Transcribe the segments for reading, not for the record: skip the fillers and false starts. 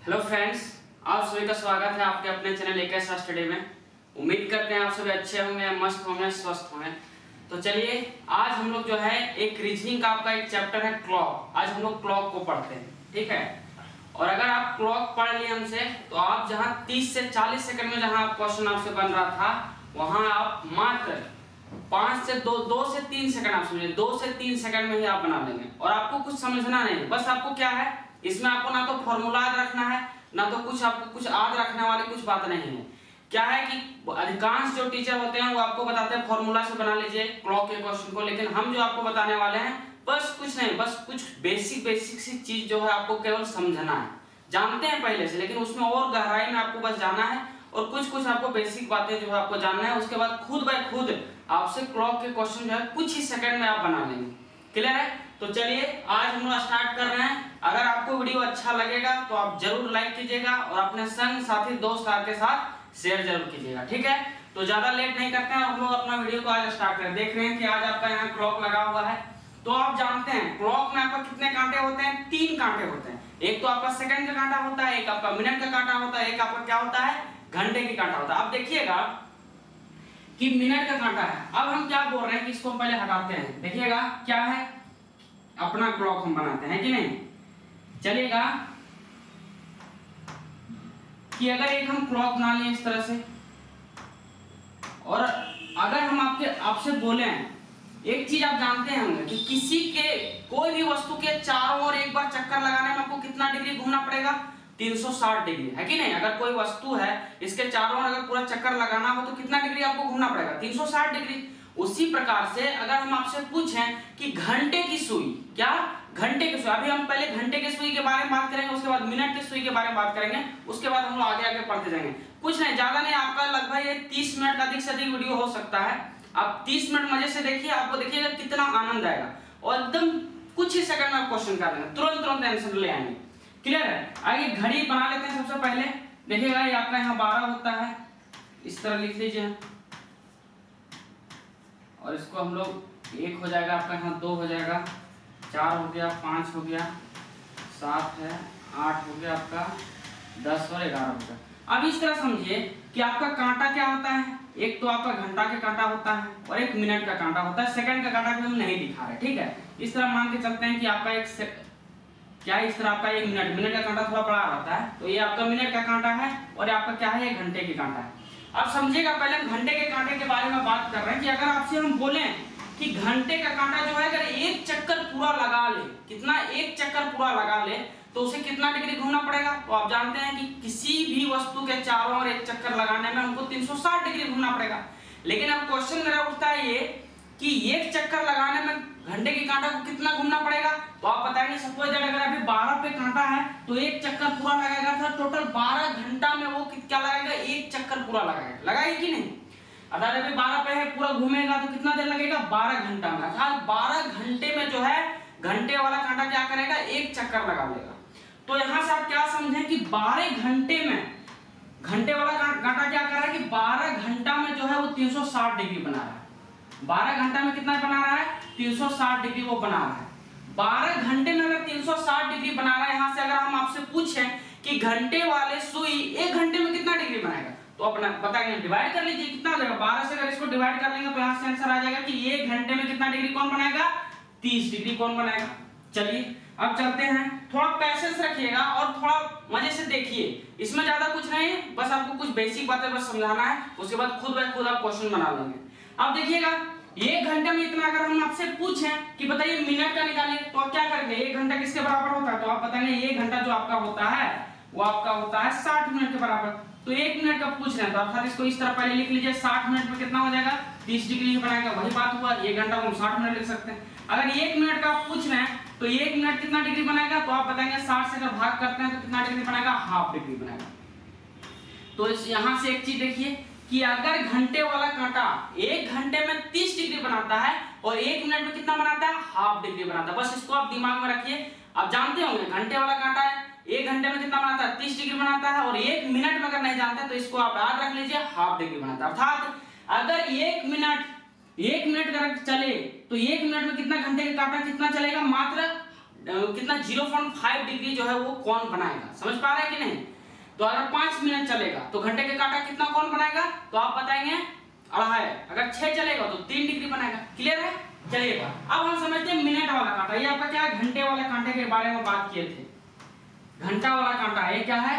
Hello friends, आप सभी का स्वागत है आपके अपने चैनल एक स्टडी में। उम्मीद करते हैं आप सभी अच्छे होंगे, मस्त होंगे, स्वस्थ होंगे। तो चलिए आज हम लोग जो है एक रीजनिंग का आपका एक चैप्टर है क्लॉक। आज हम लोग क्लॉक को पढ़ते हैं, ठीक है। और अगर आप क्लॉक पढ़ लिए हमसे तो आप जहाँ 30 से 40 सेकंड में जहाँ क्वेश्चन आपसे बन रहा था वहाँ आप मात्र 5 से 2 से 3 सेकंड, आप समझिए 2 से 3 सेकंड में ही आप बना लेंगे। और आपको कुछ समझना नहीं, बस आपको क्या है इसमें आपको ना तो फॉर्मूला याद रखना है, ना तो कुछ आपको कुछ याद रखने वाली कुछ बात नहीं है। क्या है कि अधिकांश जो टीचर होते हैं वो आपको बताते हैं फॉर्मूला से बना लीजिए क्लॉक के क्वेश्चन को, लेकिन हम जो आपको बताने वाले हैं बस कुछ नहीं, बस कुछ बेसिक सी चीज जो है आपको केवल समझना है। जानते हैं पहले से, लेकिन उसमें और गहराई में आपको बस जाना है और कुछ आपको बेसिक बातें जो है आपको जानना है। उसके बाद खुद बाय खुद आपसे क्लॉक के क्वेश्चन जो है कुछ ही सेकंड में आप बना लेंगे। क्लियर है? तो चलिए आज हम लोग स्टार्ट कर रहे हैं। अगर आपको वीडियो अच्छा लगेगा तो आप जरूर लाइक कीजिएगा और अपने संग साथी दोस्त के साथ शेयर जरूर कीजिएगा, ठीक है। तो ज्यादा लेट नहीं करते हैं, हम लोग अपना वीडियो को आज स्टार्ट करें। देख रहे हैं कि आज आपका यहाँ क्लॉक लगा हुआ है। तो आप जानते हैं क्लॉक में आपका कितने कांटे होते हैं? 3 कांटे होते हैं। एक तो आपका सेकंड का कांटा होता है, एक आपका मिनट का कांटा होता है, एक आपका क्या होता है घंटे की कांटा होता है। आप देखिएगा कि मिनट का कांटा है। अब हम क्या बोल रहे हैं कि इसको हम पहले हटाते हैं। देखिएगा क्या है, अपना क्लॉक हम बनाते हैं कि नहीं। चलिएगा कि अगर एक हम क्लॉक बना लें इस तरह से, और अगर हम आपसे बोले एक चीज आप जानते हैं कि किसी के कोई भी वस्तु के चारों ओर एक बार चक्कर लगाने में आपको कितना डिग्री घूमना पड़ेगा? 360 डिग्री, है कि नहीं। अगर कोई वस्तु है इसके चारों ओर अगर पूरा चक्कर लगाना हो तो कितना डिग्री आपको घूमना पड़ेगा? 360 डिग्री। उसी प्रकार से अगर हम आपसे पूछें कि घंटे की सुई, क्या घंटे की सुई, अभी हम पहले घंटे के सुई के बारे में बात करेंगे, उसके बाद मिनट के सुई के बारे में बात करेंगे, उसके बाद हम लोग आगे पढ़ते जाएंगे। कुछ नहीं, ज्यादा नहीं, आपका लगभग ये 30 मिनट का अधिक से अधिक वीडियो हो सकता है। आप 30 मिनट मजे से देखिए, आपको देखिएगा कितना आनंद आएगा और एकदम कुछ ही सेकंड में आप क्वेश्चन कर लेंगे, तुरंत आंसर ले आएंगे। क्लियर है? आगे घड़ी बना लेते हैं सबसे पहले। देखिएगा ये आपका यहाँ 12 होता है, इस तरह लिख लीजिए, और इसको हम लोग 1 हो जाएगा, आपका यहाँ 2 हो जाएगा, 4 हो गया, 5 हो गया, 7 है, 8 हो गया आपका, 10 और 11 हो गया। अब इस तरह समझिए कि आपका कांटा क्या होता है, एक तो आपका घंटा का कांटा होता है और एक मिनट का कांटा होता है। सेकंड का कांटा भी हम नहीं दिखा रहे, ठीक है। इस तरह मान के चलते हैं कि आपका इस तरह आपका एक मिनट का कांटा थोड़ा बड़ा रहता है, तो ये आपका मिनट का कांटा है और आपका क्या है, ये घंटे की कांटा है। अब समझिएगा, पहले हम घंटे के कांटे के बारे में बात कर रहे हैं कि अगर आपसे हम बोले कि घंटे का कांटा जो है अगर एक चक्कर पूरा लगा ले, कितना, एक चक्कर पूरा लगा ले तो उसे कितना डिग्री घूमना पड़ेगा? तो आप जानते हैं कि किसी भी वस्तु के चारों ओर एक चक्कर लगाने में हमको 360 डिग्री घूमना पड़ेगा। लेकिन अब क्वेश्चन मेरा उठता है ये कि एक चक्कर लगाने में घंटे की कांटा को कितना घूमना पड़ेगा? तो आप बताएंगे सपोज दैट अगर अभी 12 पे कांटा है तो एक चक्कर पूरा लगाएगा था, टोटल 12 घंटा में वो क्या लगाएगा, एक चक्कर पूरा लगाएगा कि नहीं। अगर अभी 12 पे है पूरा घूमेगा तो कितना देर लगेगा? 12 घंटा में। अर्थात 12 घंटे में जो है घंटे वाला कांटा क्या करेगा, एक चक्कर लगा लेगा। तो यहां से आप क्या समझें कि 12 घंटे में घंटे वाला कांटा क्या कर रहा है कि 12 घंटा में जो है वो 360 डिग्री बना रहा है। 12 घंटा में कितना बना रहा है? 360 डिग्री वो बना रहा है। 12 घंटे में अगर 360 डिग्री बना रहा है, यहां से अगर हम आपसे पूछें कि घंटे वाले सुई 1 घंटे में कितना डिग्री बनाएगा, तो अपना बताएंगे, डिवाइड कर लीजिए कितना हो जाएगा। 12 से अगर इसको डिवाइड कर लेंगे तो यहां से आंसर आ जाएगा कि 1 घंटे में कितना डिग्री कौन बनाएगा? 30 डिग्री कौन बनाएगा। चलिए अब चलते हैं, थोड़ा पैसेंस रखिएगा और थोड़ा मजे से देखिए। इसमें ज्यादा कुछ नहीं, बस आपको कुछ बेसिक बातें बस समझाना है, उसके बाद खुद ब खुद आप क्वेश्चन बना लेंगे। अब देखिएगा 1 घंटे में इतना अगर हम आपसे पूछें कि बताइए मिनट का निकालिए, तो आप क्या करेंगे? 1 घंटा किसके बराबर होता है? तो आप बताएंगे 1 घंटा जो आपका होता है वो आपका होता है 60 मिनट के बराबर। तो 1 मिनट का पूछ रहे हैं तो अर्थात इसको इस तरह पहले लिख लीजिए, 60 मिनट में कितना हो जाएगा? 30 डिग्री बनाएगा। वही बात हुआ, 1 घंटा को हम 60 मिनट लिख सकते हैं। अगर 1 मिनट का पूछ रहे हैं तो 1 मिनट कितना डिग्री बनाएगा? तो आप बताएंगे 60 से अगर भाग करते हैं तो कितना डिग्री बनाएगा? हाफ डिग्री बनाएगा। तो यहां से एक चीज देखिए कि अगर घंटे वाला कांटा 1 घंटे में 30 डिग्री बनाता है और 1 मिनट में कितना बनाता है? हाफ डिग्री बनाता है। बस इसको आप दिमाग में रखिए। आप जानते होंगे घंटे वाला कांटा है 1 घंटे में कितना बनाता है? 30 डिग्री बनाता है, और 1 मिनट में अगर नहीं जानते तो इसको आप याद रख लीजिए, हाफ डिग्री बनाता है। अर्थात अगर 1 मिनट अगर चले तो 1 मिनट में कितना घंटे का कांटा कितना चलेगा? मात्र कितना 0.5 डिग्री जो है वो कोण बनाएगा। समझ पा रहे हैं कि नहीं? तो अगर 5 मिनट चलेगा तो घंटे के कांटा कितना कोण बनाएगा? तो आप बताएंगे 2.5। अगर 6 चलेगा तो 3 डिग्री बनाएगा। क्लियर है? चलिएगा अब हम समझते हैं मिनट वाला कांटा। ये आपका क्या है? घंटे वाले कांटे के बारे में बात किए थे। घंटा वाला कांटा ये क्या है?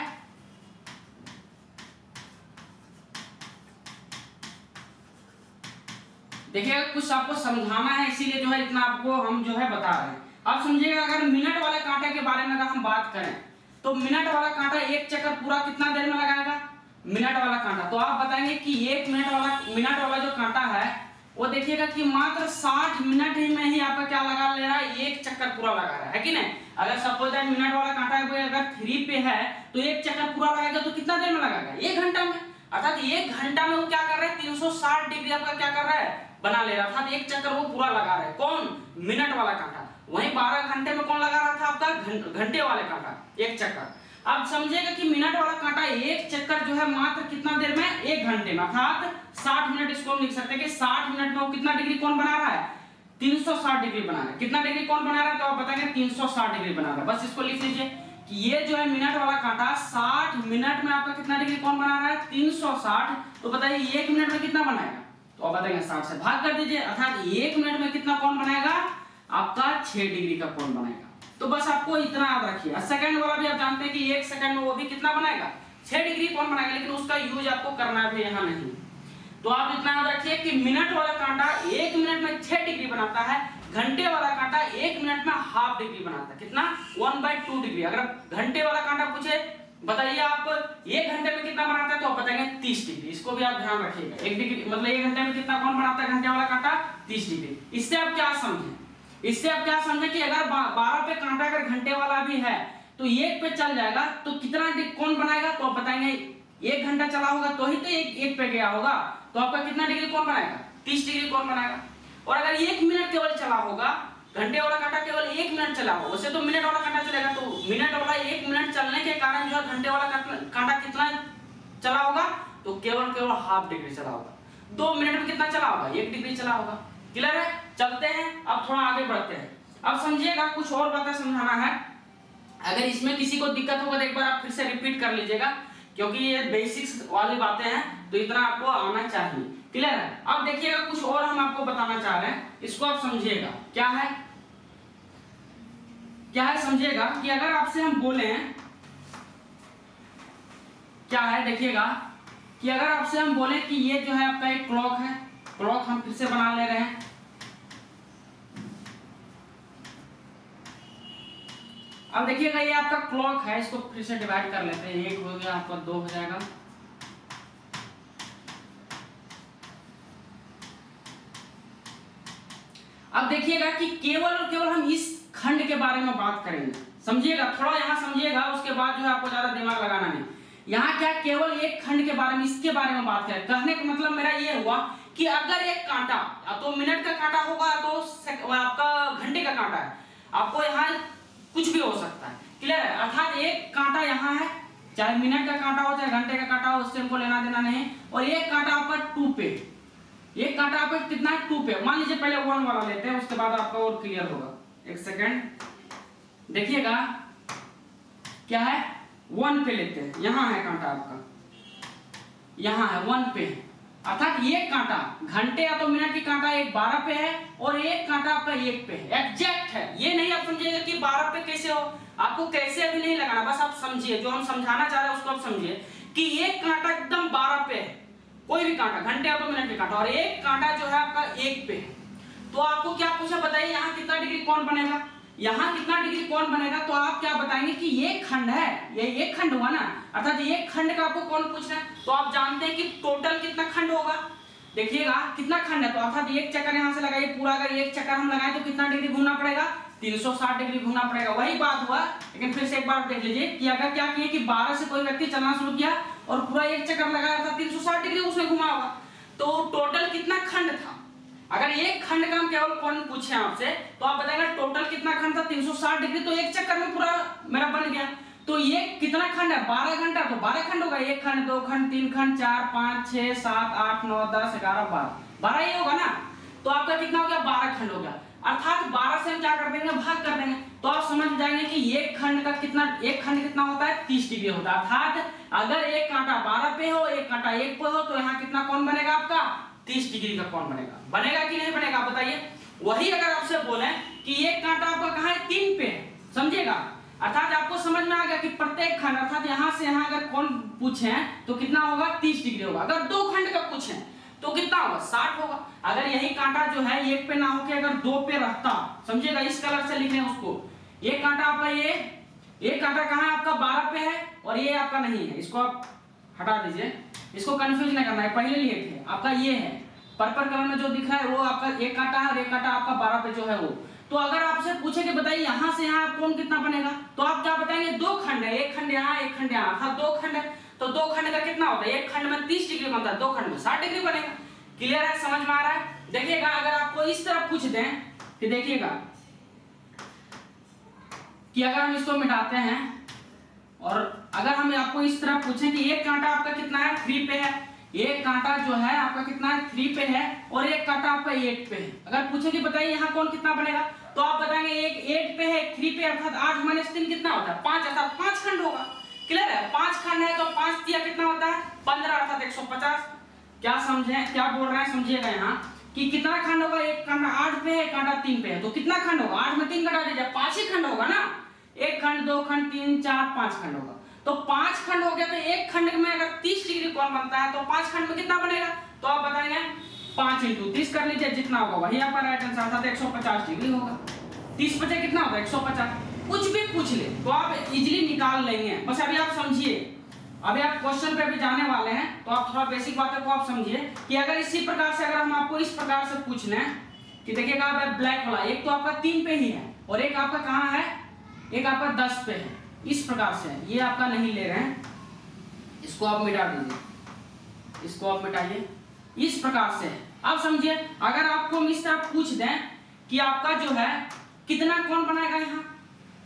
देखिए कुछ आपको समझाना है, इसीलिए जो है इतना आपको हम जो है बता रहे हैं। अब समझिएगा, अगर मिनट वाले कांटे के बारे में अगर हम बात करें तो मिनट वाला कांटा एक चक्कर पूरा कितना देर में लगाएगा? मिनट वाला कांटा। तो आप बताएंगे कि 1 मिनट वाला जो कांटा है वो देखिएगा कि मात्र 60 मिनट ही में ही आपका क्या लगा ले रहा है? एक चक्कर पूरा लगा रहा है कि नहीं? अगर सपोज दैट मिनट वाला कांटा है वो अगर 3 पे है तो एक चक्कर पूरा लगाएगा तो कितना देर में लगाएगा? 1 घंटा में। अर्थात 1 घंटा में वो क्या कर रहा है? 360 डिग्री आपका क्या कर रहा है? बना ले रहा था। एक चक्कर वो पूरा लगा रहा है। कौन? मिनट वाला कांटा। वहीं 12 घंटे में कौन लगा रहा था? आपका घंटे वाले कांटा एक चक्कर। अब समझिएगा कि मिनट वाला कांटा एक चक्कर जो है मात्र कितना देर में? 1 घंटे में। अर्थात 60 मिनट। इसको हम लिख सकते हैं कि 60 मिनट में वो कितना डिग्री कोण बना रहा है? 360 डिग्री बना रहा है। कितना डिग्री कोण बना रहा है? तो आप बताएंगे 360 डिग्री बना रहा है। बस इसको लिख लीजिए कि ये जो है मिनट वाला कांटा 60 मिनट में आपका कितना डिग्री कोण बना रहा है? 360। तो बताइए 1 मिनट में कितना बनाएगा? तो आप बताएंगे 60 से भाग कर दीजिए। अर्थात 1 मिनट में कितना कोण बनाएगा? आपका 6 डिग्री का कोण बनाएगा। तो बस आपको इतना याद रखिए। सेकंड वाला भी आप जानते हैं कि 1 सेकंड में वो भी कितना बनाएगा? 6 डिग्री कोण बनाएगा, लेकिन उसका यूज आपको करना भी यहाँ नहीं। तो आप इतना याद रखिए कि मिनट वाला कांटा 1 मिनट में 6 डिग्री बनाता है। घंटे वाला कांटा 1 मिनट में हाफ डिग्री बनाता है। कितना? 1/2 डिग्री। अगर घंटे वाला कांटा पूछे बताइए आप 1 घंटे में कितना बनाता है तो आप बताएंगे 30 डिग्री। इसको भी आप ध्यान रखिएगा। 1 डिग्री मतलब 1 घंटे में कितना कोण बनाता है घंटे वाला कांटा? 30 डिग्री। इससे आप क्या समझें? इससे आप क्या समझे कि अगर 12 पे कांटा अगर घंटे वाला भी है तो 1 पे चल जाएगा तो कितना कोण बनाएगा? तो आप बताएंगे 1 घंटा चला होगा तो ही तो एक पे गया होगा, तो आपका कितना डिग्री कोण बनाएगा? 30 डिग्री कोण बनाएगा। और अगर 1 मिनट केवल चला होगा, घंटे वाला कांटा केवल 1 मिनट चला होगा, वैसे तो मिनट वाला कांटा चलेगा, तो मिनट वाला 1 मिनट चलने के कारण जो है घंटे वाला कांटा कितना चला होगा? तो केवल हाफ डिग्री चला होगा। 2 मिनट में कितना चला होगा? 1 डिग्री चला होगा। क्लियर है? चलते हैं अब थोड़ा आगे बढ़ते हैं। अब समझिएगा कुछ और बातें समझाना है। अगर इसमें किसी को दिक्कत होगा तो एक बार आप फिर से रिपीट कर लीजिएगा, क्योंकि ये बेसिक्स वाली बातें हैं तो इतना आपको आना चाहिए। क्लियर है? अब देखिएगा कुछ और हम आपको बताना चाह रहे हैं, इसको आप समझिएगा। क्या है? क्या है समझिएगा कि अगर आपसे हम बोले क्या है, देखिएगा कि अगर आपसे हम बोले कि ये जो है आपका एक क्लॉक है, क्लॉक हम फिर से बना ले रहे हैं। अब देखिएगा ये आपका क्लॉक है, इसको फिर से डिवाइड कर लेते हैं। 1 हो गया, आपका 2 हो जाएगा। अब देखिएगा कि केवल और केवल हम इस खंड के बारे में बात करेंगे। समझिएगा, थोड़ा यहाँ समझिएगा, उसके बाद जो है आपको ज्यादा दिमाग लगाना नहीं। यहाँ क्या केवल एक खंड के बारे में, इसके बारे में बात करें। कहने का मतलब मेरा ये हुआ कि अगर एक कांटा या तो मिनट का कांटा होगा तो आपका घंटे का कांटा है, आपको यहाँ कुछ भी हो सकता है। क्लियर है? अर्थात एक कांटा यहाँ है, चाहे मिनट का कांटा हो चाहे घंटे का कांटा हो, उससे हमको लेना देना नहीं। और एक कांटा आपका 2 पे, एक कांटा आपका कितना है? 2 पे। मान लीजिए पहले 1 वाला लेते हैं, उसके बाद आपका और क्लियर होगा। एक सेकंड देखिएगा, क्या है? 1 पे लेते हैं। यहाँ है कांटा आपका, यहाँ है 1 पे। अर्थात ये कांटा घंटे या तो मिनट की कांटा एक 12 पे है और एक कांटा आपका 1 पे है। एग्जैक्ट है, ये नहीं आप समझिएगा कि 12 पे कैसे हो, आपको कैसे अभी नहीं लगाना, बस आप समझिए जो हम समझाना चाह रहे हैं उसको आप समझिए कि एक कांटा एकदम 12 पे है, कोई भी कांटा घंटे या तो मिनट की कांटा, और एक कांटा जो है आपका 1 पे है। तो आपको क्या पूछा? बताइए यहाँ कितना डिग्री कोण बनेगा, यहाँ कितना डिग्री कोण बनेगा? तो आप क्या बताएंगे कि ये खंड है, ये एक खंड हुआ ना, अर्थात ये खंड का आपको कोण पूछना है। तो आप जानते हैं कि टोटल कितना खंड होगा। देखिएगा कितना खंड है, तो अर्थात एक चक्कर यहाँ से लगाइए पूरा, अगर एक चक्कर हम लगाए तो कितना डिग्री घूमना पड़ेगा? 360 डिग्री घूमना पड़ेगा। वही बात हुआ, लेकिन फिर से एक बार देख लीजिए कि अगर क्या किए कि 12 से कोई व्यक्ति चलना शुरू किया और पूरा एक चक्कर लगाया था, 360 डिग्री उसने घुमा होगा, तो टोटल कितना खंड था? अगर एक खंड का हम केवल कोण पूछे आपसे तो आप बताएंगे टोटल कितना खंड था? 360 डिग्री। तो एक चक्कर में पूरा मेरा बन गया। तो ये कितना खंड है? 12 घंटा, तो 12 खंड होगा। 1 खंड, 2 खंड, 3 खंड, 4 5 6 7 8 9 10 11 12 12 ही होगा ना। तो आपका कितना हो गया? 12 खंड हो गया। अर्थात 12 से हम क्या कर देंगे, भाग कर देंगे। तो आप समझ जाएंगे कि एक खंड कितना होता है, 30 डिग्री होता है। अर्थात अगर एक कांटा 12 पे हो, एक कांटा 1 पे हो, तो यहाँ कितना कोण बनेगा आपका, 30 डिग्री का कोण बनेगा कि नहीं बनेगा, बताइए। वही अगर आपसे बोले कि एक कांटा आपका कहाँ है, 3 पे है, समझिएगा। अर्थात आपको समझ में आ गया कि प्रत्येक खंड, अर्थात यहाँ से यहाँ अगर कोण पूछे तो कितना होगा, 30 डिग्री होगा। अगर 2 खंड का पूछे तो कितना होगा, 60 होगा। अगर यही कांटा जो है 1 पे ना होके अगर 2 पे रहता, समझिएगा, इस कलर से लिख रहे हैं उसको। एक कांटा आपका ये कांटा कहाँ है आपका, 12 पे है, और ये आपका नहीं है, इसको आप हटा दीजिए, इसको कंफ्यूज नहीं करना है, पहले लिए थे आपका ये है, पर्पल कलर में जो दिख रहा है वो आपका एक कांटा है, और एक कांटा आपका 12 पे जो है वो। तो अगर आपसे पूछे कि बताइए यहाँ से यहाँ कोण कितना बनेगा, तो आप क्या बताएंगे, 2 खंड है, एक खंड यहाँ, एक खंड यहाँ, अर्थात 2 खंड है, तो 2 खंड का कितना होता है, एक खंड में 30 डिग्री बनता है, 2 खंड में 60 डिग्री बनेगा। क्लियर है, समझ में आ रहा है। देखिएगा अगर आपको इस तरह पूछ दें कि देखिएगा कि अगर हम इसको मिटाते हैं, और अगर हम आपको इस तरह पूछें कि एक कांटा आपका कितना है, 3 पे है, एक कांटा जो है आपका कितना है, 3 पे है, और एक कांटा आपका 8 पे है। अगर पूछे कि बताइए यहाँ कोण कितना बनेगा, तो आप बताएंगे एक 8 पे है, 3 पे, अर्थात 8 - 3 कितना होता है, 5, अर्थात 5 खंड होगा। क्लियर है, 5 खंड है तो 5 दिया कितना होता है, 15, अर्थात 150। क्या समझे, क्या बोल रहे हैं, समझिएगा यहाँ कि कितना खंड होगा, एक कांटा 8 पे है, कांटा 3 पे है, तो कितना खंड होगा, 8 में 3 घटा दीजिए, 5 ही खंड होगा ना। एक खंड, 2 खंड, 3, 4, 5 खंड होगा। तो 5 खंड हो गया, तो एक खंड में अगर 30 डिग्री कोण बनता है तो 5 खंड में कितना बनेगा, तो आप बताएंगे 5 × 30 कर लीजिए, जितना होगा वही आपका राइट आंसर, अर्थात 150 डिग्री होगा। 30 बचे कितना होगा, 150। कुछ भी पूछ ले तो आप इजीली निकाल लेंगे, बस अभी आप समझिए। अभी आप क्वेश्चन पे भी जाने वाले हैं, तो आप थोड़ा बेसिक बातों को आप समझिए कि अगर इसी प्रकार से अगर हम आपको इस प्रकार से पूछ लें कि देखिएगा आप ब्लैक वाला एक तो आपका 3 पे ही है, और एक आपका कहाँ है, एक आपका 10 पे है, इस प्रकार से ये आपका नहीं ले रहे हैं, इसको आप मिटा दीजिए, इसको आप मिटाइए, इस प्रकार से आप समझिए। अगर आपको हम इस तरह पूछ दें कि आपका जो है कितना कोण बनेगा, यहाँ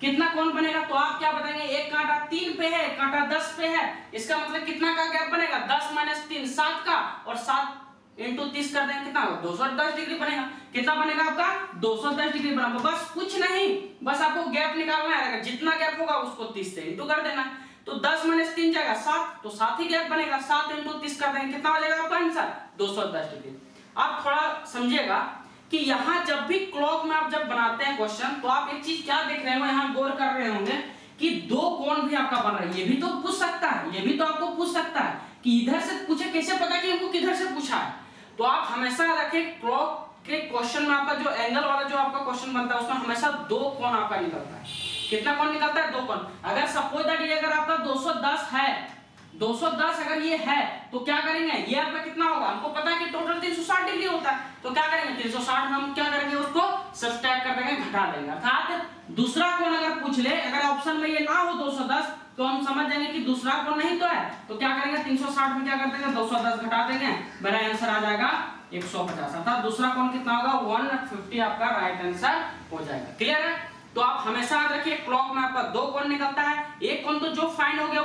कितना कोण बनेगा, तो आप क्या बताएंगे, एक कांटा 3 पे है, कांटा 10 पे है, इसका मतलब कितना का गैप बनेगा, 10 - 3 7 का, और 7 × 30 कर देंगे, कितना होगा, 210 डिग्री बनेगा। कितना बनेगा आपका, 210 डिग्री बनेगा। बस कुछ नहीं, बस आपको गैप निकालना है, जितना गैप होगा उसको 30 से इंटू कर देना। तो 10 - 3 जाएगा 7, तो 7 ही गैप बनेगा, 7 × 30 कर देंगे, कितना हो जाएगा आपका आंसर, 210 डिग्री। आप थोड़ा समझिएगा कि यहाँ जब भी क्लॉक में आप जब बनाते हैं क्वेश्चन, तो आप एक चीज क्या देख रहे हो, यहाँ गौर कर रहे होंगे कि 2 कोण भी आपका बन रहा है। ये भी तो पूछ सकता है, ये भी तो आपको पूछ सकता है कि इधर से पूछे, कैसे पता कि हमको किधर से पूछा है। तो आप हमेशा रखें क्लॉक के क्वेश्चन में आपका जो एंगल वाला जो आपका क्वेश्चन बनता है उसमें हमेशा 2 कोण आपका निकलता है। कितना कोण निकलता है, 2 कोण। अगर सपोज दैट ये अगर आपका 210 है, 210 अगर ये है तो क्या करेंगे, ये आपका कितना होगा, हमको पता है कि टोटल 360 डिग्री होता है, तो क्या करेंगे 360 में हम क्या करेंगे, उसको सब्ट्रैक्ट कर देंगे, घटा देंगे। अर्थात दूसरा कोण अगर पूछ ले, अगर ऑप्शन में ये ना हो 210, तो हम समझ जाएंगे कि दूसरा कोण नहीं तो है, तो क्या करेंगे 360 में क्या कर देंगे, 210 घटा देंगे, मेरा आंसर आ जाएगा 150। अर्थात दूसरा कोण कितना होगा, 150 आपका राइट आंसर हो जाएगा। क्लियर है। तो आप हमेशा याद रखिए क्लॉक में आपका 2 कोण निकलता है, एक कोण तो जो फाइंड हो गया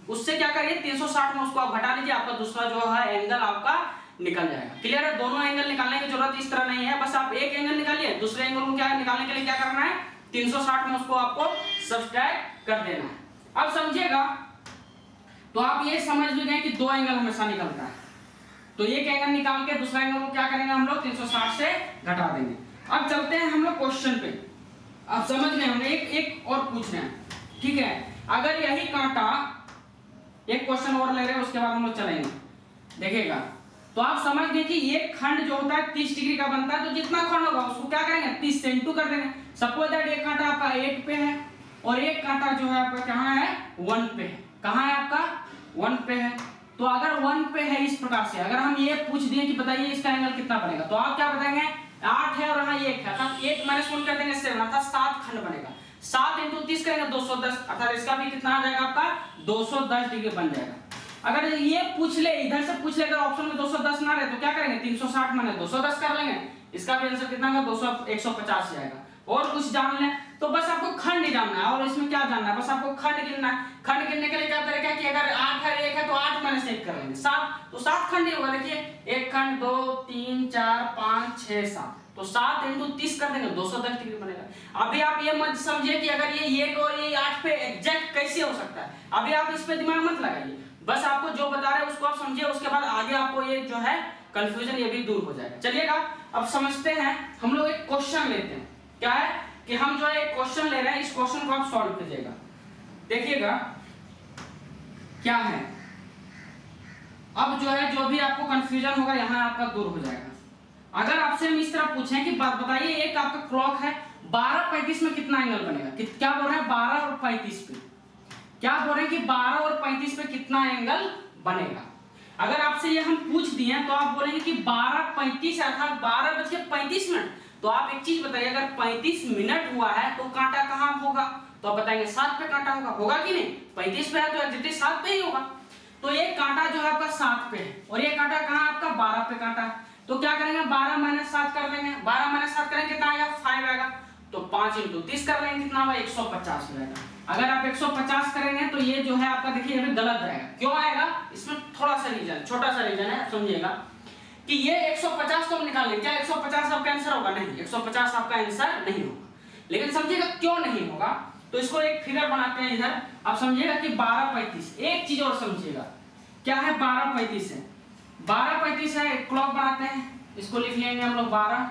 उससे क्या करिए 360 में उसको आप घटा लीजिए, आपका दूसरा जो है एंगल आपका निकल जाएगा। क्लियर है। दोनों एंगल निकालने की जरूरत इस तरह नहीं है, बस आप एक एंगल निकालिए, दूसरे एंगल को क्या निकालने के लिए क्या करना है, 360 में उसको आपको सब्ट्रैक्ट कर देना है। अब समझिएगा, तो आप ये समझ भी गए कि 2 एंगल हमेशा निकलता है, तो एक एंगल निकाल के दूसरा एंगल को क्या करेंगे हम लोग 360 से घटा देंगे। अब चलते हैं हम लोग क्वेश्चन पे। आप समझ गए होंगे, एक और पूछ रहे हैं, ठीक है। अगर यही कांटा, एक क्वेश्चन और ले रहे हैं उसके बाद हम लोग चलेंगे, देखिएगा। तो आप समझ गए कि एक खंड जो होता है 30 डिग्री का बनता है, तो जितना खंड होगा उसको क्या करेंगे 30 से इंटू कर देंगे। सपोज दैट एक कांटा आपका 8 पे है और एक कांटा जो है आपका कहाँ है 1 पे है, कहाँ है आपका 1 पे है। तो अगर 1 पे है इस प्रकार से, अगर हम ये पूछ दिए कि बताइए इसका एंगल कितना बनेगा, तो आप क्या बताएंगे 8 है और यहाँ 1 है, अर्थात 8 - 1 कर देंगे 7, अर्थात 7 खंड बनेगा। 7 × 30 करेंगे 210, अर्थात इसका भी कितना आ जाएगा आपका 210 डिग्री बन जाएगा। अगर ये पूछ ले, इधर से पूछ ले, अगर ऑप्शन में 210 ना रहे तो क्या करेंगे 360 में 210 कर लेंगे, इसका भी आंसर कितना होगा 150 आएगा। और कुछ जान लें तो बस आपको खंड ही जानना है, और इसमें क्या जानना है, बस आपको खंड गिनना है। खंड गिनने के लिए क्या तरीका है कि अगर 8 है 1 है तो 8 - 1 कर लेंगे, 7 तो 7 खंड ही होगा। देखिए 1 खंड 2 3 4 5 6 7, तो 7 × 30 कर देंगे 210 डिग्री बनेगा। अभी आप ये मत समझिए कि अगर ये 1 और ये 8 पे एग्जैक्ट कैसे हो सकता है, अभी आप इस पे दिमाग मत लगाइए, बस आपको जो बता रहे हैं उसको आप समझिए, उसके बाद आगे आपको ये जो है कंफ्यूजन ये भी दूर हो जाएगा। चलिएगा अब समझते हैं, हम लोग एक क्वेश्चन लेते हैं। क्या है कि हम जो है एक क्वेश्चन ले रहे हैं, इस क्वेश्चन को आप सॉल्व कीजिएगा। देखिएगा क्या है, अब जो है जो भी आपको कंफ्यूजन होगा यहाँ आपका दूर हो जाएगा। अगर आपसे हम इस तरह पूछें कि बात बताइए, एक आपका क्लॉक है 12:35 में कितना एंगल बनेगा, क्या बोल रहे हैं 12 और 35 पे, क्या बोल रहे हैं कि 12 और 35 पे कितना एंगल बनेगा। अगर आपसे ये हम पूछ दिए तो आप बोलेंगे कि 12:35 अर्थात 12:35, तो आप एक चीज बताइए, अगर 35 मिनट हुआ है तो कांटा कहाँ होगा, तो आप बताएंगे 7 पे कांटा होगा कि नहीं, 35 पे है तो एग्जैक्टली 7 पे ही होगा। तो ये कांटा जो है आपका 7 पे है और ये कांटा कहाँ आपका 12 पे कांटा है, तो क्या करेंगे 12 - 7 कर देंगे, 12 - 7 करेंगे कितना आएगा 5 आएगा, तो 5 × 30 कर लेंगे कितना होगा 150 रहेगा। अगर आप 150 करेंगे तो ये जो है आपका देखिए अभी गलत जाएगा, क्यों आएगा, इसमें थोड़ा सा रीजन, छोटा सा रीजन है, समझिएगा कि ये 150 को हम निकाल लेंगे, क्या 150 आपका आंसर होगा, नहीं 150 आपका आंसर नहीं होगा। लेकिन समझिएगा क्यों नहीं होगा, तो इसको एक फिगर बनाते हैं इधर, आप समझिएगा कि 12:35, एक चीज और समझिएगा, क्या है 12:35 है, 12:35 है, एक क्लॉक बनाते हैं, इसको लिख लेंगे हम लोग 12,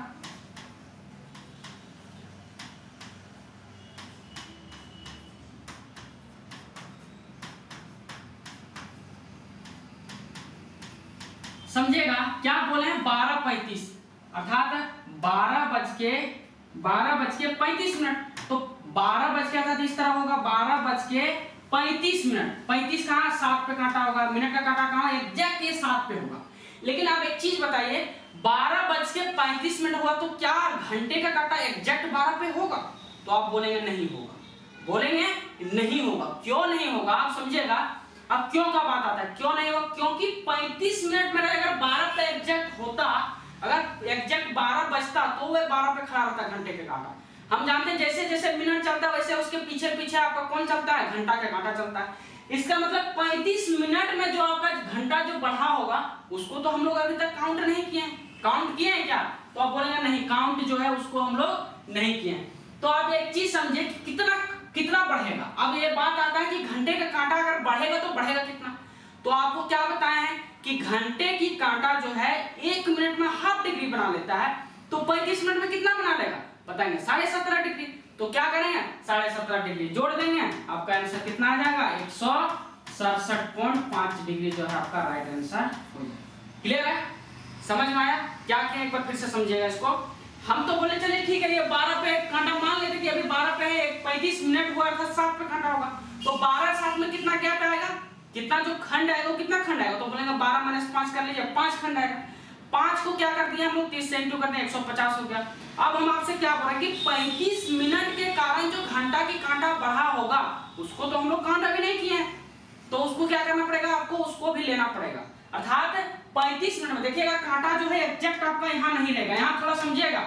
समझिएगा क्या बोले हैं 12:35 अर्थात 12:35, तो 12 अर्थात इस तरह होगा 12:35, 35 कहाँ 7 पे कांटा होगा, मिनट का कांटा कहाँ एग्जैक्ट ये 7 पे होगा। लेकिन आप एक चीज बताइए 12:35 हुआ तो क्या घंटे का कांटा एग्जैक्ट 12 पे होगा, तो आप बोलेंगे नहीं होगा, बोलेंगे नहीं होगा। क्यों नहीं होगा आप समझिएगा, अब क्यों का बात आता है, क्यों नहीं होगा, क्योंकि 35 मिनट में अगर 12 पे एग्जैक्ट होता, अगर एग्जैक्ट 12 बजता तो वह 12 पे खड़ा रहता घंटे के कांटा। हम जानते हैं जैसे जैसे मिनट चलता है वैसे उसके पीछे पीछे आपका कौन चलता है, घंटा का कांटा चलता है। इसका मतलब 35 मिनट में जो आपका घंटा जो बढ़ा होगा उसको तो हम लोग अभी तक काउंट नहीं किए हैं, काउंट किए हैं क्या, तो आप बोलेंगे नहीं, काउंट जो है उसको हम लोग नहीं किए हैं। तो आप एक चीज समझे कितना कितना बढ़ेगा। अब ये बात आता है कि घंटे का कांटा अगर बढ़ेगा तो बढ़ेगा कितना, तो आपको क्या बताया है कि घंटे की कांटा जो है 1 मिनट में ½ डिग्री बना लेता है, तो 35 मिनट में कितना बना लेगा बताएंगे 17.5 डिग्री। तो क्या करेंगे 17.5 डिग्री जोड़ देंगे, आपका आंसर कितना आ जाएगा 167.5 डिग्री जो है आपका राइट आंसर हो जाएगा। क्लियर है, समझ में आया क्या किया, एक बार फिर से समझिएगा इसको। हम तो बोले चलिए ठीक है ये 12 पे कांटा मान लेते कि अभी 12 पे है, 35 मिनट हुआ था 7 पे कांटा होगा, तो 12 7 में कितना गैप आएगा, कितना जो खंड आएगा वो कितना खंड आएगा, तो बोलेंगे 12 - 5 कर लीजिए 5 खंड आएगा। 5 को क्या कर दिया हम लोग 30 से इंटू करते हैं 150 हो गया। अब हम आपसे क्या बोल रहे हैं कि 35 मिनट के कारण जो घंटा की कांटा बढ़ा होगा उसको तो हम लोग काउंट अभी नहीं किए हैं, तो उसको क्या करना पड़ेगा आपको, उसको भी लेना पड़ेगा। अर्थात 35 मिनट में देखिएगा कांटा जो है एग्जैक्ट आपका यहाँ नहीं रहेगा, यहाँ थोड़ा समझिएगा,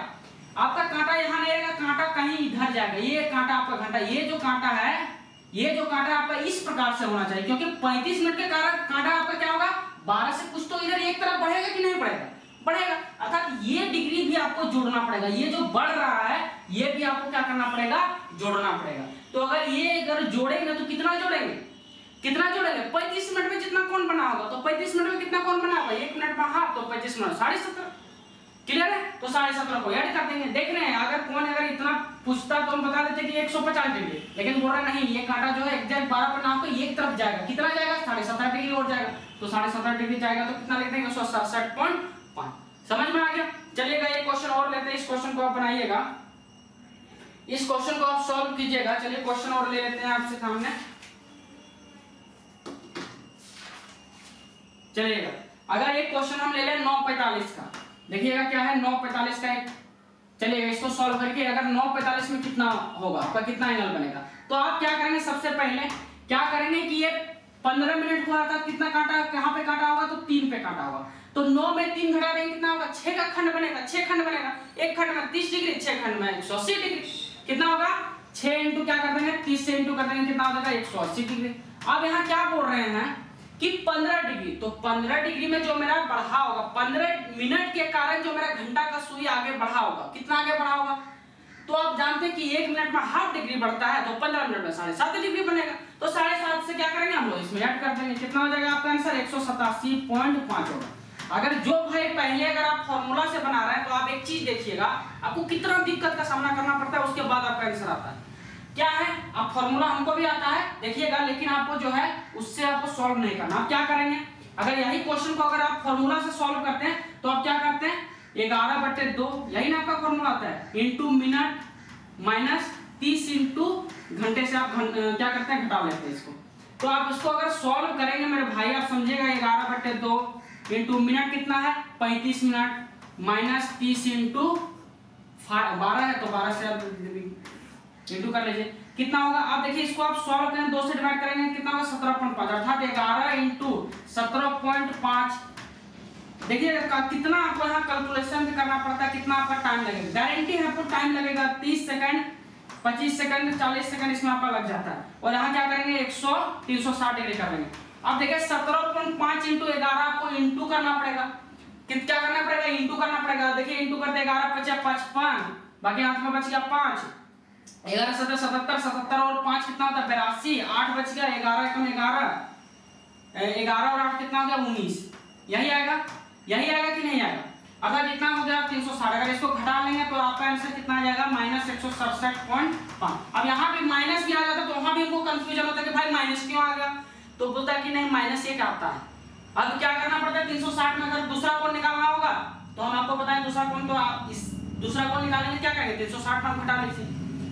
आपका कांटा यहाँ नहीं रहेगा, कांटा कहीं इधर जाएगा, ये कांटा आपका घंटा, ये जो कांटा है, ये जो कांटा आपका इस प्रकार से होना चाहिए, क्योंकि 35 मिनट के कारण कांटा आपका क्या होगा 12 से कुछ तो इधर एक तरफ बढ़ेगा कि नहीं बढ़ेगा, बढ़ेगा। अर्थात ये डिग्री भी आपको जोड़ना पड़ेगा, ये जो बढ़ रहा है ये भी आपको क्या करना पड़ेगा, जोड़ना पड़ेगा। तो अगर ये अगर जोड़ेंगे तो कितना जोड़ेंगे, कितना जोड़ेंगे 35 मिनट में जितना कोण बना होगा, तो 35 मिनट में कितना कोण बना होगा 1 मिनट में हाफ, तो 35 मिनट 17.5। क्लियर है, तो 17.5 को ऐड कर देंगे। देख रहे हैं अगर कौन अगर इतना पूछता तो हम बता देते कि 150 डिग्री, लेकिन बोल रहा नहीं ये कांटा जो है एग्जैक्ट 12 पर ना होकर एक तरफ जाएगा, कितना जाएगा 17.5 डिग्री और जाएगा, तो 17.5 डिग्री जाएगा तो कितना लिख देंगे 167.5। समझ में आ गया। चलिएगा एक क्वेश्चन और लेते हैं, इस क्वेश्चन को आप बनाइएगा, इस क्वेश्चन को आप सॉल्व कीजिएगा। चलिए क्वेश्चन और ले लेते हैं आपसे सामने। चलिएगा अगर एक क्वेश्चन हम ले लें 9:45 का, देखिएगा क्या है 9:45 का एक, चलिए इसको सॉल्व करके अगर 9:45 में कितना होगा आपका कितना एंगल बनेगा, तो आप क्या करेंगे सबसे पहले क्या करेंगे कि ये 15 मिनट हुआ था, कितना काटा कहाँ पे काटा होगा, तो 3 पे काटा होगा, तो 9 में 3 घटा देंगे कितना होगा 6 का खंड बनेगा, 6 खंड बनेगा, एक खंड में 30 डिग्री, 6 खंड में 180 डिग्री, कितना होगा 6 इंटू क्या कर देंगे 30 से इंटू कर देंगे कितना हो जाएगा 180 डिग्री। अब यहाँ क्या बोल रहे हैं कि 15 डिग्री, तो 15 डिग्री में जो मेरा बढ़ा होगा 15 मिनट के कारण जो मेरा घंटा का सुई आगे बढ़ा होगा, कितना आगे बढ़ा होगा, तो आप जानते हैं कि 1 मिनट में हाफ डिग्री बढ़ता है, तो 15 मिनट में 7.5 डिग्री बनेगा। तो 7.5 से क्या करेंगे हम लोग इसमें ऐड कर देंगे, कितना हो जाएगा आपका आंसर 187.5 होगा। अगर जो भाई पहले अगर आप फॉर्मूला से बना रहे हैं तो आप एक चीज देखिएगा आपको कितना दिक्कत का सामना करना पड़ता है, उसके बाद आपका आंसर आता है। क्या है, आप फॉर्मूला हमको भी आता है देखिएगा, लेकिन आपको जो है उससे आपको सॉल्व नहीं करना। आप क्या करेंगे, अगर यही क्वेश्चन को अगर आप फॉर्मूला से सॉल्व करते हैं तो आप क्या करते हैं 11/2, यही ना आपका फॉर्मूला आता है, इंटू मिनट माइनस 30 इंटू घंटे से आप क्या करते हैं घटा लेते हैं इसको। तो आप इसको अगर सॉल्व करेंगे मेरे भाई आप समझिएगा 11/2 इंटू मिनट कितना है 35 मिनट माइनस 30 इंटू 12 है, तो 12 से आप इंटू कर लीजिए कितना होगा। आप देखिए इसको आप सॉल्व करें 2 से डिवाइड करेंगे कितना होगा 17.5, अर्थात 11 इंटू 17.5। देखिए कितना आपको यहाँ कैलकुलेशन करना पड़ता है, कितना आपका टाइम लगेगा, गारंटी है आपको टाइम लगेगा 30 सेकंड 25 सेकंड 40 सेकंड इसमें आपका लग जाता है। और यहाँ क्या करेंगे 360 डिग्री करेंगे। अब देखिए 17.5 इंटू 11 आपको इंटू करना पड़ेगा, क्या करना पड़ेगा इंटू करना पड़ेगा। देखिए इंटू करते 11 × 5 = 55, बाकी हाथ में बच गया 5, 11 × 7 = 77, 77 और 5 कितना होता है 82, 8 बच गया, 11 × 11, 11 और 8 कितना हो गया 19, यही आएगा कि नहीं आएगा। अगर कितना हो गया 360, अगर इसको घटा लेंगे तो आपका आंसर कितना आ जाएगा -167.5। अब यहाँ भी माइनस भी आ जाता तो वहां भी हमको कंफ्यूजन होता है कि भाई माइनस क्यों आ गया, तो बोलता है कि नहीं -1 आता है। अब क्या करना पड़ता है 360 में अगर दूसरा कोण निकालना होगा तो हम आपको बताएं दूसरा कोण, तो आप इस दूसरा कोण निकालेंगे क्या करेंगे 360 में हम घटा लीजिए,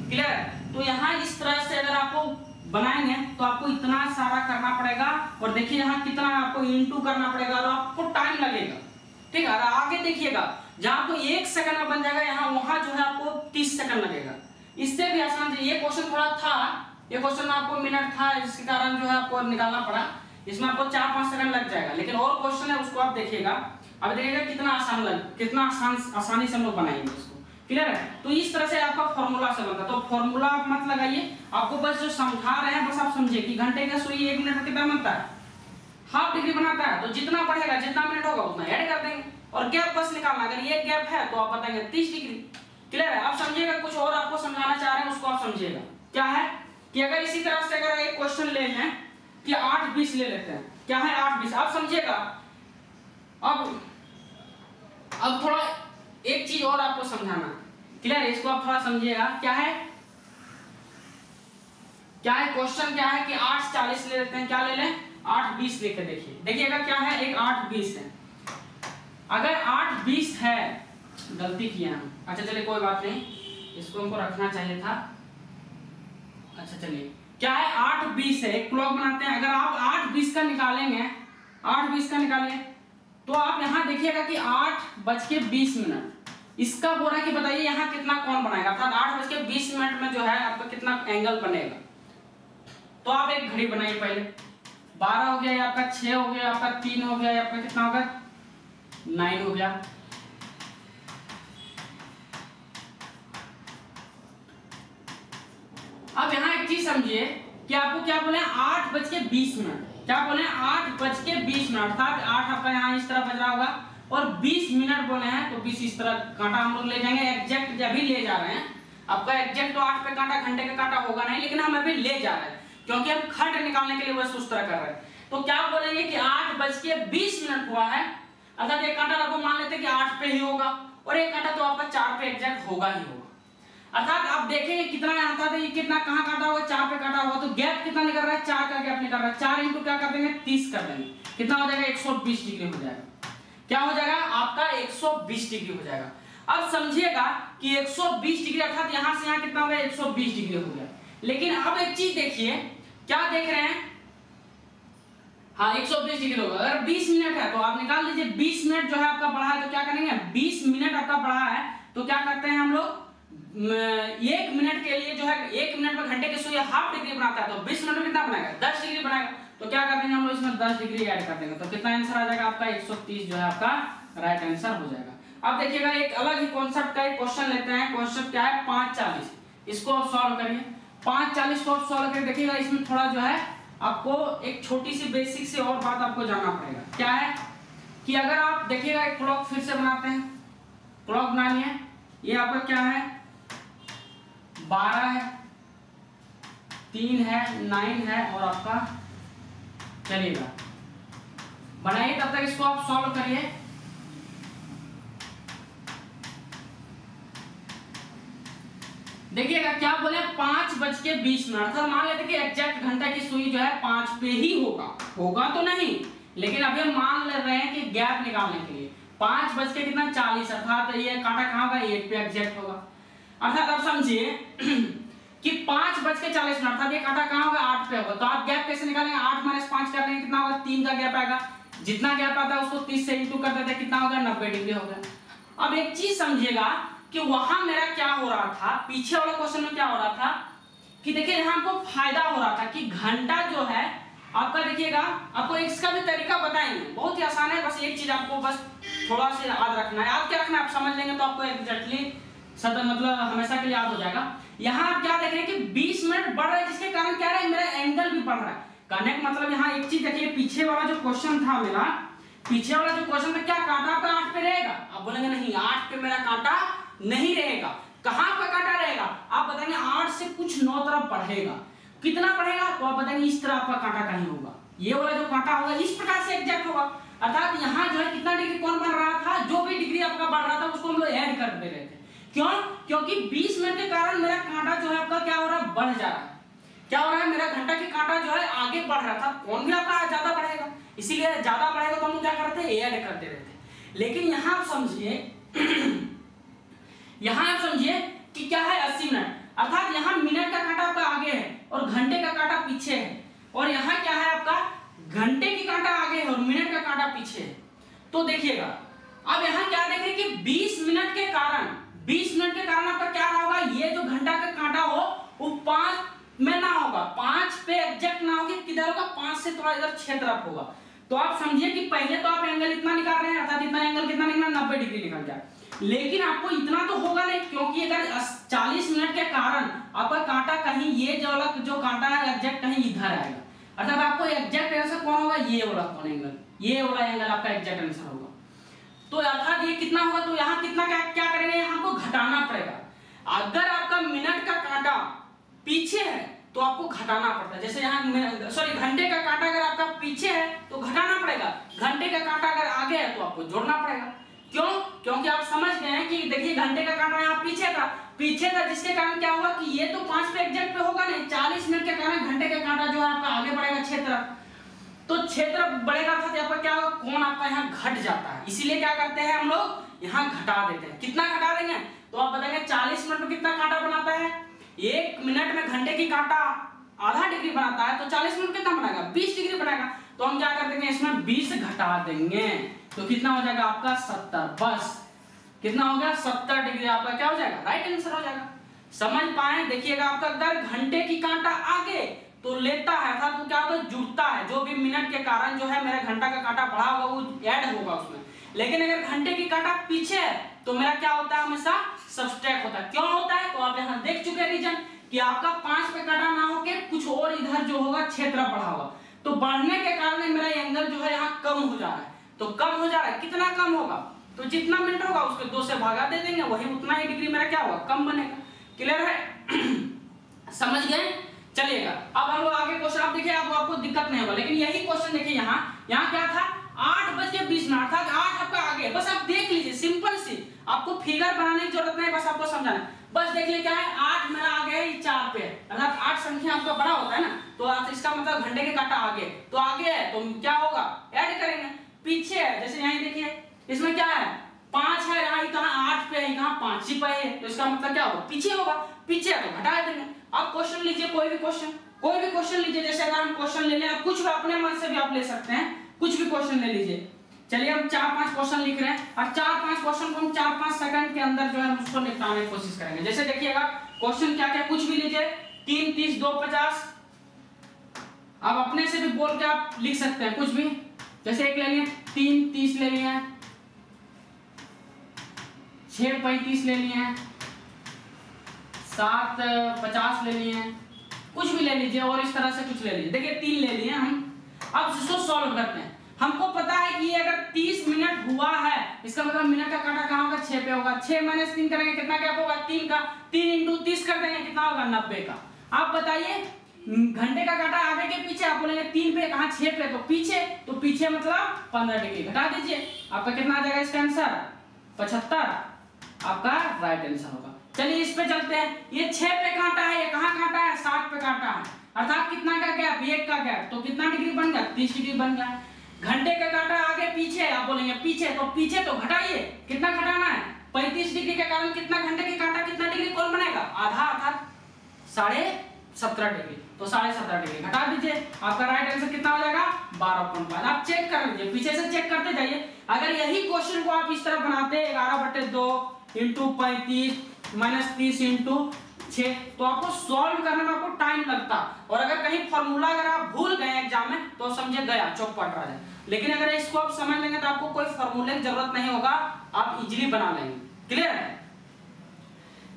क्लियर है। तो यहाँ इस तरह से अगर आपको बनाएंगे तो आपको इतना सारा करना पड़ेगा, और देखिए यहाँ कितना आपको इंटू करना पड़ेगा और आपको टाइम लगेगा, ठीक है। आगे देखिएगा जहां आपको 1 सेकंड में बन जाएगा यहाँ वहां जो है आपको 30 सेकंड लगेगा। इससे भी आसान, ये क्वेश्चन थोड़ा था, ये क्वेश्चन में आपको मिनट था जिसके कारण जो है आपको निकालना पड़ा, इसमें आपको 4-5 सेकंड लग जाएगा, लेकिन और क्वेश्चन है उसको आप देखिएगा, अब देखिएगा कितना आसानी से हम लोग बनाएंगे उसको, क्लियर है। तो इस तरह से आपका फॉर्मूला से बनता है। तो फॉर्मूला आप मत लगाइए, आपको बस जो समझा रहे हैं बस आप समझिए कि घंटे का सुई 1 मिनट में कितना बनता है, हाफ डिग्री बनाता है, तो जितना बढ़ेगा जितना मिनट होगा उतना ऐड कर देंगे, और गैप बस निकालना, अगर ये गैप है तो आप बताएंगे 30 डिग्री, क्लियर है। आप समझिएगा, कुछ और आपको समझाना चाह रहे हैं उसको आप समझिएगा। क्या है कि अगर इसी तरह से अगर एक क्वेश्चन ले लें कि 8-20 ले लेते हैं, क्या है 8-20, आप समझिएगा। अब थोड़ा एक चीज और आपको समझाना, क्लियर है, इसको आप थोड़ा समझिएगा। क्या है क्वेश्चन क्या है कि 8-40 ले लेते हैं, क्या ले लें 8-20 लेके देखिएगा क्या है, एक 8-20 है। अगर 8-20 है, गलती किया हम, अच्छा चलिए कोई बात नहीं, इसको हमको रखना चाहिए था। अच्छा चलिए क्या है 8-20 है, एक क्लॉक बनाते हैं। अगर आप 8-20 का निकालेंगे, 8-20 का निकालेंगे तो आप यहाँ देखिएगा कि 8:20 इसका बोल रहा है कि बताइए यहाँ कितना कोण बनाएगा, अर्थात 8:20 में जो है आपका कितना एंगल बनेगा। तो आप एक घड़ी बनाइए, पहले 12 हो गया, आपका 6 हो गया, आपका 3 हो गया, आपका कितना होगा 9 हो गया। अब यहाँ एक चीज समझिए कि आपको क्या बोले 8:20, क्या बोले 8:20, अर्थात 8 आपका यहाँ इस तरह बज रहा होगा और 20 मिनट बोले हैं तो 20 इस तरह कांटा हम लोग ले जाएंगे, एग्जैक्ट जब भी ले जा रहे हैं। आपका एग्जैक्ट तो 8 पे कांटा घंटे का कांटा होगा नहीं, लेकिन हम अभी ले जा रहे हैं क्योंकि हम खंड निकालने के लिए बस उस तरह कर रहे हैं। तो क्या बोलेंगे कि 8:20 हुआ है, अर्थात एक कांटा आपको मान लेते हैं कि 8 पे ही होगा और एक कांटा तो आपका 4 पे एग्जैक्ट होगा ही होगा। अर्थात आप देखेंगे कितना आता था, ये कितना कहाँ काटा होगा 4 पे काटा होगा, तो गैप कितना निकल रहा है 4 का गैप निकल रहा है। 4 इंटू क्या कर देंगे 30 कर देंगे, कितना हो जाएगा 120 डिग्री हो जाएगा। क्या हो जाएगा आपका 120 डिग्री हो जाएगा। अब समझिएगा कि 120 डिग्री अर्थात यहाँ से यहाँ कितना हो गया 120 डिग्री हो गया। लेकिन अब एक चीज देखिए, क्या देख रहे हैं, हाँ 120 डिग्री होगा। अगर 20 मिनट है तो आप निकाल लीजिए, 20 मिनट जो है आपका बढ़ा है तो क्या करेंगे 20 मिनट आपका बढ़ा है तो क्या करते हैं हम लोग 1 मिनट के लिए जो है 1 मिनट में घंटे के सुई हाफ डिग्री बनाता है, तो 20 मिनट में कितना बनाएगा 10 डिग्री बनाएगा। तो क्या कर देंगे हम लोग इसमें 10 डिग्री ऐड कर देंगे, तो कितना आंसर आ जाएगा आपका 130 जो है आपका राइट आंसर हो जाएगा। अब देखिएगा एक अलग ही कॉन्सेप्ट का एक क्वेश्चन लेते हैं। क्वेश्चन क्या है 5:40, इसको आप सॉल्व करिए। 5:40 को आप सॉल्व करके देखिएगा, इसमें थोड़ा जो है आपको एक छोटी सी बेसिक से और बात आपको जानना पड़ेगा। क्या है कि अगर आप देखिएगा एक क्लॉक फिर से बनाते हैं, क्लॉक बनानी है, ये आपका क्या है 12 है, 3 है, 9 है और आपका चलिएगा बनाइए, तब तक इसको आप सॉल्व करिए। देखिएगा क्या बोले 5:20 अर्थात मान लेते कि एग्जैक्ट घंटा की सुई जो है 5 पे ही होगा तो नहीं, लेकिन अभी हम मान ले रहे हैं कि गैप निकालने के लिए 5:40 अर्थात ये कांटा कहाँ होगा 8 पे एग्जैक्ट होगा। अर्थात आप समझिए कि 5:40 अर्थात ये कांटा कहाँ होगा 8 पे होगा। तो आप गैप कैसे निकालेंगे, 8 - 5 कर लेंगे, कितना होगा 3 का गैप आएगा। जितना गैप आता है उसको 30 से इंटू कर देते हैं, कितना होगा 90 डिग्री होगा। अब एक चीज समझिएगा कि वहां मेरा क्या हो रहा था, पीछे वाला क्वेश्चन में क्या हो रहा था कि देखिए यहाँ हमको फायदा हो रहा था कि घंटा जो है आपका, देखिएगा आपको इसका भी तरीका बताएंगे, बहुत ही आसान है। बस एक चीज आपको बस थोड़ा सा याद रखना है, याद क्या रखना है, आप समझ लेंगे तो आपको एग्जैक्टली सदा मतलब हमेशा के लिए याद हो जाएगा। यहाँ आप क्या देख रहे हैं कि 20 मिनट बढ़ रहा है, जिसके कारण क्या है मेरा एंगल भी बढ़ रहा है। कहने का मतलब यहाँ एक चीज देखिए, पीछे वाला जो क्वेश्चन था मेरा, पीछे वाला जो क्वेश्चन था क्या कांटा आपका 8 पे रहेगा, आप बोलेंगे नहीं 8 पे मेरा कांटा नहीं रहेगा। कहां पर कांटा रहेगा, आप बताएंगे 8 से कुछ 9 तरफ बढ़ेगा। कितना बढ़ेगा, तो आप बताएंगे इस तरह आपका कांटा कहीं होगा, ये वाला जो कांटा होगा इस प्रकार से एग्जैक्ट होगा। अर्थात यहाँ जो है कितना डिग्री कौन बन रहा था, जो भी डिग्री आपका बढ़ रहा था उसको हम लोग ऐड कर दे रहे थे। क्यों, क्योंकि 20 मिनट के कारण मेरा कांटा जो है आपका क्या हो रहा है बढ़ जा रहा है। क्या हो रहा है, मेरा घंटा की कांटा जो है आगे बढ़ रहा था, कौन भी आपका ज्यादा बढ़ेगा, इसीलिए ज्यादा बढ़ेगा तो हम क्या करते हैं ऐड करते रहते। लेकिन यहाँ आप समझिए यहाँ आप समझिए कि क्या है 80 मिनट, अर्थात यहाँ मिनट का कांटा आपका आगे है और घंटे का कांटा पीछे है, और यहाँ क्या है आपका घंटे की कांटा आगे है और मिनट का कांटा पीछे है। तो देखिएगा अब यहाँ क्या देखें कि 20 मिनट के कारण आपका क्या रहा होगा, ये जो घंटा का कांटा हो वो 5 में ना होगा, 5 पे एग्जैक्ट ना होगा, किधर होगा 5 से थोड़ा इधर 6 तरफ होगा। तो आप समझिए कि पहले तो आप एंगल इतना निकाल रहे हैं, अर्थात इतना एंगल कितना निकला 90 डिग्री निकल गया, लेकिन आपको इतना तो होगा नहीं, क्योंकि अगर 40 मिनट के कारण आपका कांटा कहीं ये जो कांटा है एग्जैक्ट कहीं इधर आएगा, अर्थात आपको एग्जैक्ट आंसर कौन होगा, ये वाला कौन एंगल, ये वाला एंगल आपका एग्जैक्ट आंसर होगा। तो अर्थात ये कितना होगा, तो यहाँ कितना क्या करेंगे, यहाँ को घटाना पड़ेगा। अगर आपका मिनट का कांटा पीछे है तो आपको घटाना पड़ता है, जैसे यहाँ सॉरी घंटे का कांटा अगर आपका पीछे है तो घटाना पड़ेगा, घंटे का कांटा अगर आगे है तो आपको जोड़ना पड़ेगा। क्यों, क्योंकि आप समझ गए हैं कि देखिए घंटे का कांटा यहाँ पीछे था, जिसके कारण क्या हुआ कि ये तो 5 पे एग्जैक्ट पे होगा नहीं, 40 मिनट के कारण घंटे का कांटा जो है आपका आगे बढ़ेगा क्षेत्र, तो क्षेत्र बढ़ेगा था, यहाँ पर क्या होगा कोण आपका यहाँ घट जाता है, इसीलिए क्या करते हैं हम लोग यहाँ घटा देते हैं। कितना घटा देंगे, तो आप बताएंगे 40 मिनट में कितना कांटा बनाता है, 1 मिनट में घंटे की कांटा आधा डिग्री बनाता है, तो 40 मिनट कितना बनाएगा 20 डिग्री बनाएगा। तो हम क्या कर देंगे इसमें 20 घटा देंगे, तो कितना हो जाएगा आपका 70, बस कितना हो गया 70 डिग्री आपका क्या हो जाएगा राइट आंसर हो जाएगा। समझ पाए, देखिएगा आपका अगर घंटे की कांटा आगे तो लेता है, अर्थात वो क्या होगा जुड़ता है, जो भी मिनट के कारण जो है मेरा घंटा का कांटा बढ़ा होगा वो ऐड होगा उसमें। लेकिन अगर घंटे की कांटा पीछे है तो मेरा क्या होता है हमेशा सब्सट्रैक्ट होता है। क्यों होता है, तो आप यहाँ देख चुके रीजन कि आपका 5 पे काटा ना होके कुछ और इधर जो होगा क्षेत्र बढ़ा होगा, तो बढ़ने के कारण मेरा एंगल जो है यहाँ कम हो जा रहा है। तो कम हो जा रहा है, कितना कम होगा, तो जितना मिनट होगा उसके 2 से भागा दे देंगे, वही उतना ही डिग्री मेरा क्या होगा कम बनेगा। क्लियर है समझ गए, चलिएगा अब हम लोग आगे क्वेश्चन, आप देखिए आपको दिक्कत नहीं होगा, लेकिन यही क्वेश्चन देखिए यहाँ क्या था 8:20 अर्थात 8 आपका आगे, बस आप देख लीजिए सिंपल सी, आपको फिगर बनाने की जरूरत नहीं, बस आपको समझाना है। बस देख लीजिए क्या है 8 मेरा आगे है, 4 पे है, अर्थात 8 संख्या आपका बड़ा होता है ना, तो इसका मतलब घंटे के कांटा आगे, तो आगे है तो क्या होगा ऐड करेंगे, पीछे है जैसे यहाँ देखिए इसमें क्या है 5 है, यहाँ कहाँ 8 पे है, कहाँ 5 ही पे है, तो इसका मतलब क्या होगा पीछे होगा, पीछे है तो घटा देंगे। आप क्वेश्चन लीजिए, कोई भी क्वेश्चन लीजिए, जैसे अगर हम क्वेश्चन ले लें, आप कुछ भी अपने मन से भी आप ले सकते हैं, कुछ भी क्वेश्चन ले लीजिए। चलिए हम 4-5 क्वेश्चन लिख रहे हैं और 4-5 क्वेश्चन को हम 4-5 सेकंड के अंदर जो है उसको निपटाने की कोशिश करेंगे। जैसे देखिएगा क्वेश्चन क्या कुछ भी लीजिए, 3 30 2 50, आप अपने से भी बोल के आप लिख सकते हैं कुछ भी, जैसे एक ले लिए 3 30 ले लिए, 6 35 ले लिए, 7 50 ले लिए, कुछ भी ले लीजिए और इस तरह से कुछ ले लीजिए। देखिए 3 ले लिए हम। अब इसको सॉल्व करते हैं। हमको पता है कि ये अगर 30 मिनट हुआ है, इसका मतलब मिनट का कांटा कहाँ होगा, 6 पे होगा। 6 - 3 करेंगे कितना गैप होगा, 3 का। 3 × 30 कर देंगे कितना होगा, 90 का। आप बताइए घंटे का कांटा आगे के पीछे, आप बोलेंगे 3 पे, कहाँ 6 पे, तो पीछे मतलब 15 डिग्री। घटा दीजिए, आपका कितना आ जाएगा इसका आंसर, 75 आपका राइट आंसर होगा। चलिए इस पे चलते हैं। ये 6 पे कांटा है, ये कहाँ कांटा है, 60 पे कांटा है, अर्थात कितना का गैप, 1 का गैप, तो कितना डिग्री बन गया, 30 डिग्री बन गया। घंटे का कांटा आगे पीछे, आप बोलेंगे पीछे, तो पीछे तो घटाइए, कितना घटाना है, 35 डिग्री के कारण कितना घंटे के कांटा कितना डिग्री कोण बनेगा, आधा, अर्थात 17.5 डिग्री, तो 17.5 डिग्री घटा दीजिए, आपका राइट आंसर कितना हो जाएगा, 12.5। आप चेक कर लीजिए, पीछे से चेक करते जाइए। अगर यही क्वेश्चन को आप इस तरह बनाते 11/2 × 35 - 30 × 6, तो आपको सॉल्व करने में आपको टाइम लगता। और अगर कहीं फॉर्मूला अगर आप भूल गए एग्जाम में, तो समझे गया चौपट रहा है। लेकिन अगर इसको आप समझ लेंगे तो आपको कोई फॉर्मूले की जरूरत नहीं होगा, आप इजीली बना लेंगे। क्लियर है?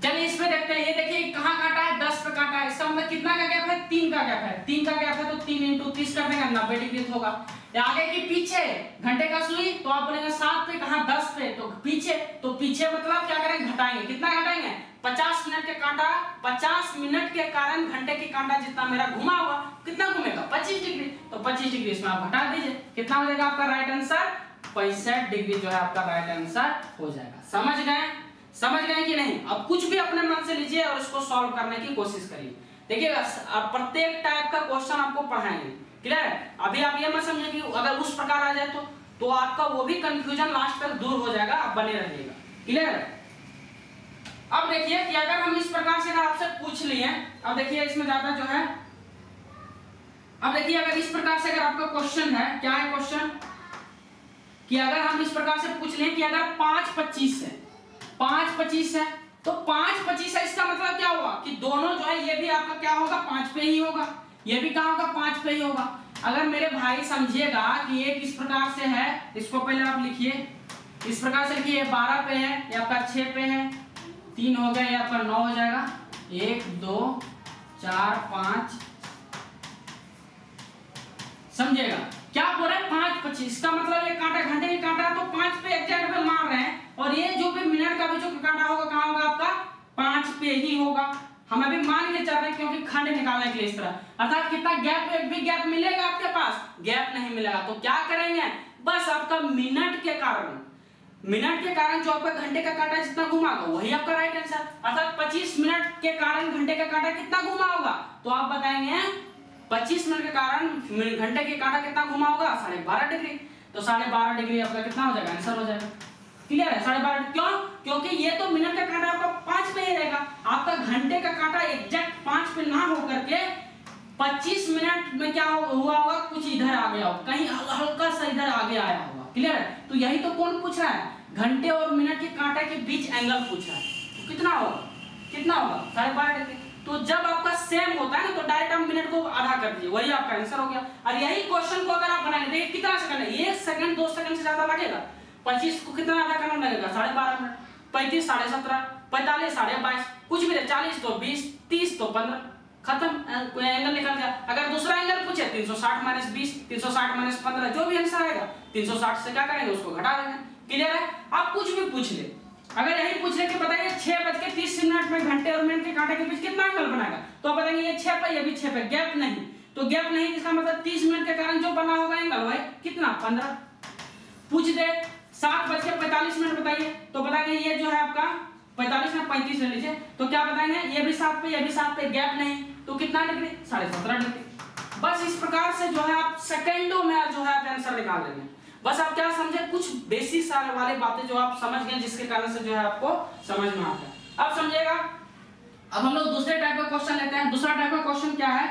चलिए इस पे देखते हैं। ये देखिए कहाँ काटा है, 10 पे काटा है, इसका मतलब कितना का गैप है, 3 का गैप है। 3 का गैप है तो 3 × 30 कर देंगे, 90 डिग्री होगा। आगे की पीछे घंटे का सुई, तो आप बोलेंगे 7 पे, कहाँ 10 पे, तो पीछे मतलब क्या करेंगे, घटाएंगे, कितना घटाएंगे, 50 मिनट के कांटा, 50 मिनट के कारण घंटे की कांटा जितना मेरा घुमा हुआ, कितना घूमेगा, 25 डिग्री, तो 25 डिग्री इसमें आप घटा दीजिए, कितना हो जाएगा आपका राइट आंसर, 65 डिग्री जो है आपका राइट आंसर हो जाएगा। समझ गए कि नहीं? अब कुछ भी अपने मन से लीजिए और इसको सॉल्व करने की कोशिश करिए। देखिए प्रत्येक टाइप का क्वेश्चन आपको पढ़ाएंगे। क्लियर है? अभी आप ये मत समझिए कि अगर उस प्रकार आ जाए तो आपका वो भी कंफ्यूजन लास्ट तक दूर हो जाएगा, आप बने रहिएगा। क्लियर है? अब देखिए कि अगर हम इस प्रकार से आपसे पूछ लिए, अब देखिए इसमें ज्यादा जो है, अब देखिए अगर इस प्रकार से अगर आपका क्वेश्चन है, क्या है क्वेश्चन, कि अगर हम इस प्रकार से पूछ लें कि अगर 5-25 है, 5-25 है, तो 5-25 है, इसका मतलब क्या हुआ कि दोनों जो है, ये भी आपका क्या होगा, 5 पे ही होगा, ये भी कहाँ होगा, 5 पे ही होगा। अगर मेरे भाई समझिएगा कि ये किस प्रकार से है, इसको पहले आप लिखिए, इस प्रकार से लिखिए, 12 पे है, ये आपका 6 पे है, 3 हो गया, ये आपका 9 हो जाएगा, 1 2 4 5, समझिएगा क्या बोल रहे हैं, 5-25, इसका मतलब ये कांटा घंटे की कांटा तो 5 पे एग्जैक्ट पे मार रहे हैं, और ये जो भी मिनट का भी जो कांटा होगा कहाँ होगा आपका, 5 पे ही होगा। हम अभी मान के चल रहे हैं क्योंकि खंड निकालने के लिए इस तरह, अर्थात कितना गैप, एक भी गैप मिलेगा आपके पास, गैप नहीं मिलेगा, तो क्या करेंगे, बस आपका मिनट के कारण जो आपका घंटे का कांटा जितना घुमागा वही आपका राइट आंसर, अर्थात 25 मिनट के कारण घंटे का कांटा कितना घुमा होगा, तो आप बताएंगे 25 मिनट के कारण घंटे के कांटा कितना घुमा होगा, 12.5 डिग्री, तो 12.5 डिग्री आपका कितना हो जाएगा, आंसर हो जाएगा। क्लियर है? 12.5, क्यों, क्योंकि ये तो मिनट का कांटा आपका 5 पे ही रहेगा, आपका घंटे का कांटा एग्जैक्ट 5 पे ना हो करके 25 मिनट में क्या हुआ होगा, कुछ इधर आ गया होगा, कहीं हल्का सा इधर आगे आया होगा। क्लियर है? तो यही तो कौन पूछ रहा है, घंटे और मिनट के कांटे के बीच एंगल पूछ रहा है, तो कितना होगा, 12.5 डिग्री। तो जब आपका सेम होता है ना, तो डायरेक्ट आप मिनट को आधा कर दीजिए, वही आपका आंसर हो गया। और यही क्वेश्चन को अगर आप बनाएंगे, देखिए कितना सेकंड है, 1 सेकंड 2 सेकंड से ज्यादा लगेगा, 25 को कितना आधा करना लगेगा, 12.5 मिनट, 35 17.5, 45 22.5, कुछ भी नहीं, 40 तो 20, 30 तो 15, खत्म, एंगल निकल गया। अगर दूसरा एंगल पूछे 360 - 20, 360 - 15, जो भी आंसर आएगा 360 से क्या करेंगे, उसको घटा देंगे। क्लियर है? आप कुछ भी पूछ ले, अगर यही पूछ ले कि बताइए 6:30 में घंटे और मिनट के कांटे के बीच कितना एंगल बनाएगा, तो आप बताएंगे ये 6 पे, ये भी 6 पे, गैप नहीं, तो गैप नहीं, इसका मतलब 30 मिनट के कारण जो बना होगा एंगल वही कितना, 15। पूछ दे 7:45 बताइए, तो बताएंगे ये जो है आपका 45 में 35 ले लीजिए, तो क्या बताएंगे, ये भी 7 पे, ये भी 7 पे, गैप नहीं, तो कितना डिग्री, 17.5 डिग्री। बस इस प्रकार से जो है आप सेकंडों में जो है आप आंसर निकाल लेंगे। बस आप क्या समझे, कुछ बेसिक वाली बातें जो आप समझ गए, जिसके कारण से जो है आपको समझ में आता है। अब समझिएगा, अब हम लोग दूसरे टाइप का क्वेश्चन लेते हैं। दूसरा टाइप का क्वेश्चन क्या है,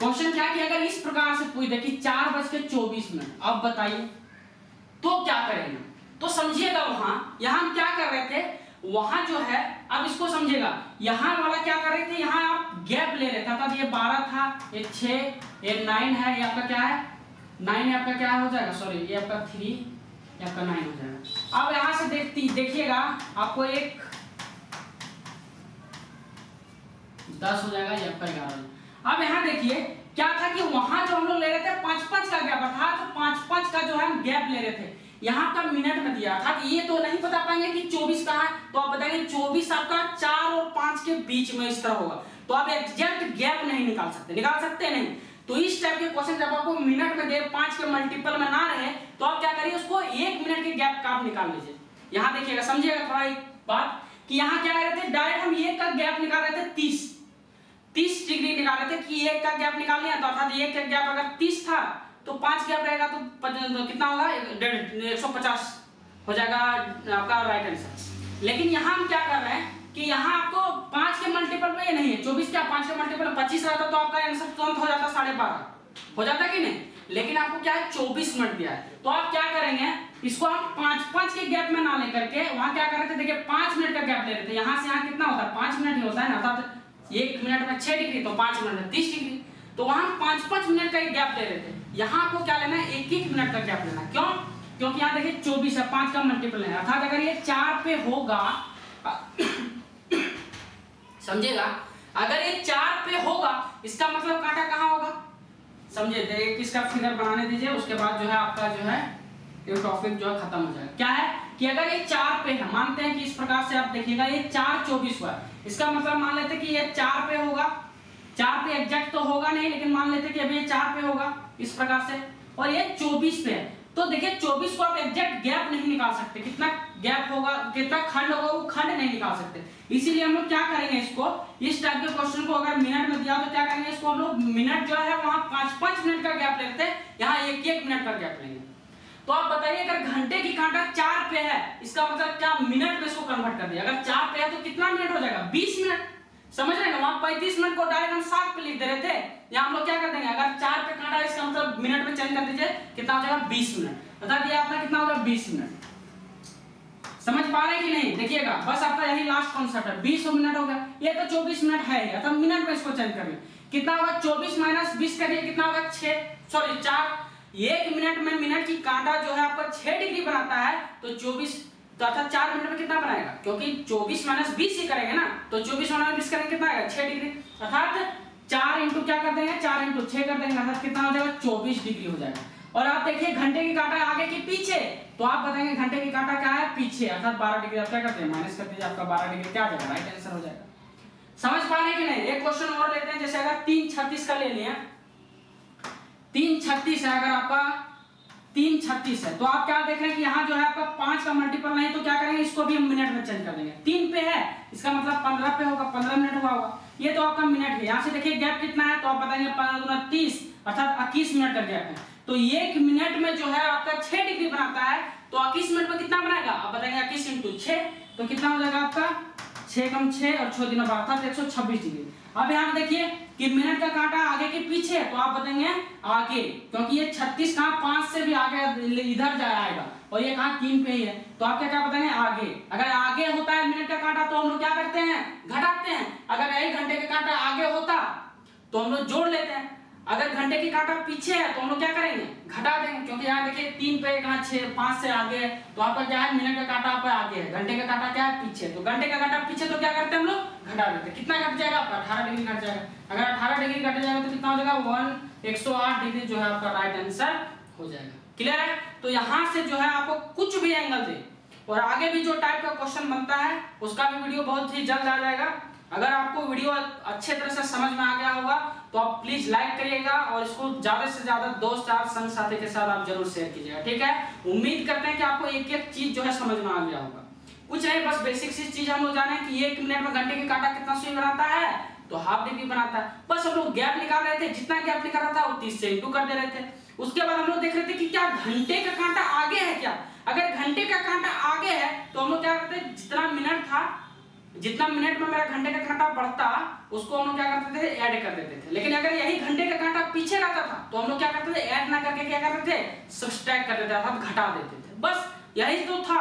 क्वेश्चन क्या कि अगर इस प्रकार से पूछ दे कि 4:24, अब बताइए तो क्या करेंगे, तो समझिएगा यहाँ हम क्या कर रहे थे, वहां जो है, अब इसको समझिएगा, यहाँ वाला क्या कर रहे थे, यहाँ आप गैप ले रहे थे, तब ये 12 था, ये 6, ये 9 है, ये आपका क्या है, 9 आपका क्या हो जाएगा, सॉरी ये आपका 3, ये आपका 9 हो जाएगा। अब यहाँ से देखिएगा, आपको एक 10 हो जाएगा, ये आपका 11। अब यहाँ देखिए क्या था कि वहां जो हम लोग ले रहे थे 5-5 का गैप, अर्थात 5-5 का जो है हम गैप ले रहे थे, यहाँ का मिनट में दिया था कि ये तो नहीं बता पाएंगे कि 24 कहाँ है, तो आप बताएंगे 24 आपका 4 और 5 के बीच में इस तरह होगा, तो आप एग्जैक्ट गैप नहीं निकाल सकते नहीं। तो इस टाइप के क्वेश्चन जब आपको मिनट में दे 5 के मल्टीपल में ना रहे तो आप क्या करिए उसको 1 मिनट के गैप का आप निकाल लीजिए। यहाँ देखिएगा, समझिएगा थोड़ा एक बात कि यहाँ क्या कर रहे थे, डायरेक्ट हम 1 का गैप निकाल रहे थे 30 डिग्री निकाल रहे थे कि 1 का गैप निकाल लिया, तो अर्थात 1 का गैप अगर 30 था तो 5 गैप रहेगा तो कितना होगा 150 हो जाएगा आपका राइट आंसर। लेकिन यहाँ हम क्या कर रहे हैं कि यहाँ आपको 5 के मल्टीपल में ये नहीं है, 24 क्या 5 के मल्टीपल 25 रहता तो आपका आंसर तुरंत हो जाता 12.5 हो जाता कि नहीं, लेकिन आपको क्या है 24 मिनट दिया है। तो आप क्या करेंगे, इसको हम 5-5 के गैप में ना लेकर के वहां क्या कर रहे थे, देखिए 5 मिनट का गैप ले रहे थे, यहाँ से यहाँ कितना होता है 5 मिनट ही होता है ना, अर्थात 1 मिनट में 6 डिग्री तो 5 मिनट में 30 डिग्री, तो वहां 5-5 मिनट का एक गैप ले रहे थे। यहाँ आपको क्या लेना है 1-1 मिनट का गैप लेना, क्यों, क्योंकि यहाँ देखिए 24 है 5 का मल्टीपल है, अर्थात अगर ये 4 पे होगा समझेगा, अगर ये 4 पे होगा इसका मतलब कांटा कहाँ होगा, समझे, इसका फिगर बनाने दीजिए, उसके बाद जो है आपका जो है ये टॉपिक जो है खत्म हो जाएगा। क्या है कि अगर ये 4 पे है, मानते हैं कि इस प्रकार से आप देखिएगा ये 4-24 हुआ, इसका मतलब मान लेते कि ये 4 पे होगा, 4 पे एग्जैक्ट तो होगा नहीं लेकिन मान लेते कि अभी ये 4 पे होगा इस प्रकार से, और ये 24 पे है, तो देखिए 24 को आप एग्जैक्ट गैप नहीं निकाल सकते, कितना गैप होगा कितना खंड होगा वो खंड नहीं निकाल सकते, इसीलिए हम लोग क्या करेंगे, इसको इस टाइप के क्वेश्चन को अगर मिनट में दिया तो क्या करेंगे, इसको हम लोग मिनट जो है वहां 5-5 मिनट का गैप लेते हैं, यहाँ 1-1 मिनट का गैप लेंगे। तो आप बताइए अगर घंटे की कांटा 4 पे है इसका मतलब क्या मिनट में इसको कन्वर्ट कर दिया, अगर 4 पे है तो कितना मिनट हो जाएगा 20 मिनट, समझ रहे हैं ना, वहां 35 मिनट को डायरेक्ट हम 7 पे लिख दे रहे थे, यहाँ हम लोग क्या कर देंगे अगर 4 पे कांटा इसका मतलब मिनट में चेंज कर दीजिए, कितना हो जाएगा 20 मिनट, अर्थात ये आपका कितना होगा 20 मिनट। समझ पा रहे हैं कि नहीं, देखिएगा बस आपका यही लास्ट कॉन्सेप्ट है, 20 मिनट हो गया, ये तो 24 मिनट है ही, अर्थात मिनट में इसको चेंज करिए, कितना होगा 24 - 20 करिए कितना होगा 4, 1 मिनट में मिनट की कांटा जो है आपका 6 डिग्री बनाता है, तो 24 तो अर्थात 4 मिनट में कितना बनाएगा, क्योंकि 24 - 20 ही करेंगे ना, तो 24 - 20 करेंगे कितना आएगा 6 डिग्री, अर्थात 4 इंटू क्या कर देंगे 4 इंटू 6 कर देंगे, अर्थात कितना हो जाएगा 24 डिग्री हो जाएगा। और आप देखिए घंटे की कांटा आगे की पीछे, तो आप बताएंगे घंटे की कांटा क्या है पीछे, अर्थात 12 डिग्री, आप क्या करते हैं माइनस कर दीजिए, आपका 12 डिग्री क्या आ जाएगा राइट आंसर हो जाएगा। समझ पा रहे हैं कि नहीं, एक क्वेश्चन और लेते हैं, जैसे अगर 3:36 का ले लिया, 3:36 है, अगर आपका 3:36 है तो आप क्या देख रहे हैं कि यहाँ जो है आपका 5 का मल्टीपल नहीं, तो क्या करेंगे इसको भी हम मिनट में चेंज कर देंगे, 3 पे है इसका मतलब 15 पे होगा, 15 मिनट हुआ होगा, ये तो आपका मिनट है, यहाँ से देखिए गैप कितना है, तो आप बताएंगे 15 × 30 अर्थात 21 मिनट का गैप है, तो 1 मिनट में जो है आपका 6 डिग्री बनाता है, तो 21 मिनट में कितना बनाएगा, आप बताएंगे 21 × 6 तो कितना हो जाएगा आपका 6 × 6 और 6 × 12 अर्थात 126 डिग्री। अब यहाँ देखिए कि मिनट का कांटा आगे के पीछे है, तो आप बताएंगे आगे, क्योंकि ये 36 कहाँ 5 से भी आगे इधर जाएगा और ये कहाँ 3 पे ही है, तो आप क्या बताएंगे आगे। अगर आगे होता है मिनट का कांटा तो हम लोग क्या करते हैं घटाते हैं, अगर 1 घंटे का कांटा आगे होता तो हम लोग जोड़ लेते हैं, अगर घंटे की कांटा पीछे है तो हम लोग क्या करेंगे घटा देंगे, क्योंकि यहाँ देखिए 3 पे कहाँ 6 5 से आगे है, तो आपका क्या है मिनट का कांटा आपका आगे है, घंटे का कांटा क्या है पीछे, तो घंटे का कांटा पीछे तो क्या करते हैं हम लोग घटा देते हैं, कितना घट जाएगा आपका 18 डिग्री घट जाएगा, अगर 18 डिग्री घट जाएगा तो कितना हो जाएगा 108 डिग्री जो है आपका राइट आंसर हो जाएगा। क्लियर है, तो यहाँ से जो है आपको कुछ भी एंगल दे और आगे भी जो टाइप का क्वेश्चन बनता है उसका भी वीडियो बहुत ही जल्द आ जाएगा। अगर आपको वीडियो अच्छे तरह से समझ में आ गया होगा तो आप प्लीज लाइक करिएगा और इसको ज्यादा से ज्यादा दोस्त यार संग साथी के साथ आप जरूर शेयर कीजिएगा, ठीक है। उम्मीद करते हैं कि आपको एक एक चीज जो है समझ में आ गया होगा, कुछ नहीं बस बेसिक सी चीज हम लोग जाने कि 1 मिनट में घंटे की कांटा कितना सुई बनाता है, तो हाफ डिग्री बनाता है, बस हम लोग गैप निकाल रहे थे, जितना गैप निकाल रहा था वो 30 से इंटू कर दे रहे थे। उसके बाद हम लोग देख रहे थे कि क्या घंटे का कांटा आगे है क्या, अगर घंटे का कांटा आगे है तो हम लोग क्या करते हैं जितना मिनट था जितना मिनट में मेरा घंटे का कांटा बढ़ता उसको हम लोग क्या करते थे ऐड कर देते थे, लेकिन अगर यही घंटे का कांटा पीछे रहता था तो हम लोग क्या करते थे ऐड ना करके क्या करते थे सब्ट्रैक्ट कर देते थे, अर्थात घटा देते थे, बस यही तो था।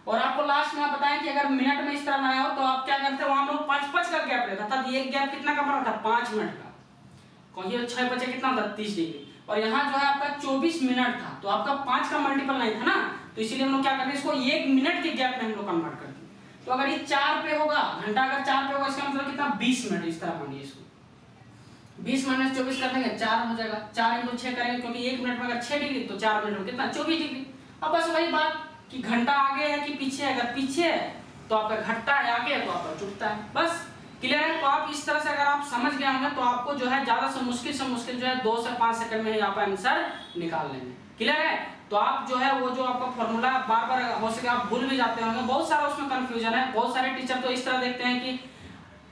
और आपको लास्ट में बताएं कि अगर मिनट में इस तरह ना हो तो आप क्या करते वहां लोग 5-5 का गैप लेता था, एक गैप कितना का बना था 5 मिनट का, क्योंकि 6 बचे कितना था 30 डिग्री, और यहाँ जो है आपका 24 मिनट था तो आपका 5 का मल्टीपल नहीं था ना, तो इसीलिए हम लोग क्या करते हैं इसको 1 मिनट के गैप में हम लोग कन्वर्ट करते हैं। तो अगर ये 4 पे होगा घंटा, अगर 4 पे होगा इसका मतलब कितना 20 मिनट, इस तरह मानिए इसको 20 माइनस 24 कर देंगे 4 हो जाएगा। 4 × 6 करेंगे क्योंकि 1 मिनट में अगर 6 डिग्री तो 4 मिनट में कितना 24 डिग्री। अब बस वही बात कि घंटा आगे है कि पीछे है। अगर पीछे है तो आपका घटता है, आगे है तो आपका चुकता है। बस क्लियर है। तो आप इस तरह से अगर आप समझ गए होंगे तो आपको जो है ज्यादा से मुश्किल जो है 2 से 5 सेकंड में ही आप आंसर निकाल लेंगे। क्लियर है। तो आप जो है वो जो आपका फॉर्मूला बार बार हो सके आप भूल भी जाते होंगे, बहुत सारा उसमें कंफ्यूजन है। बहुत सारे टीचर तो इस तरह देखते हैं कि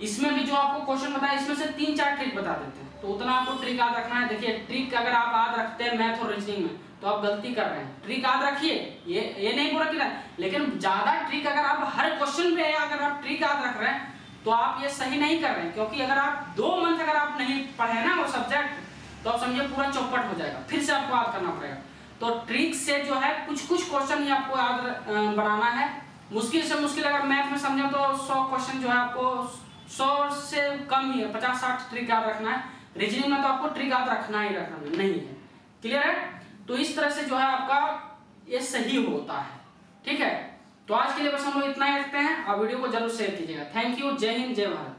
इसमें भी जो आपको क्वेश्चन बताया इसमें से 3-4 ट्रिक बता देते हैं, तो उतना आपको ट्रिक याद रखना है। देखिए ट्रिक अगर आप याद रखते हैं मैथ और रीजनिंग में तो आप गलती कर रहे हैं। ट्रिक याद रखिए, ये नहीं बोला कि, लेकिन ज्यादा ट्रिक अगर आप हर क्वेश्चन पे अगर आप ट्रिक याद रख रहे हैं तो आप ये सही नहीं कर रहे हैं। क्योंकि अगर आप 2 मंथ अगर आप नहीं पढ़े ना वो सब्जेक्ट तो आप समझिए पूरा चौपट हो जाएगा, फिर से आपको याद करना पड़ेगा। तो ट्रिक से जो है कुछ क्वेश्चन ही आपको याद बनाना है। मुश्किल से मुश्किल अगर मैथ में समझो तो 100 क्वेश्चन जो है आपको 100 से कम ही है, 50-60 ट्रिक याद रखना है। रीजनिंग में तो आपको ट्रिक याद रखना ही रखना नहीं है। क्लियर है। तो इस तरह से जो है आपका ये सही होता है। ठीक है। तो आज के लिए बस हम लोग इतना ही रखते हैं। आप वीडियो को जरूर शेयर कीजिएगा। Thank you. जय हिंद, जय भारत।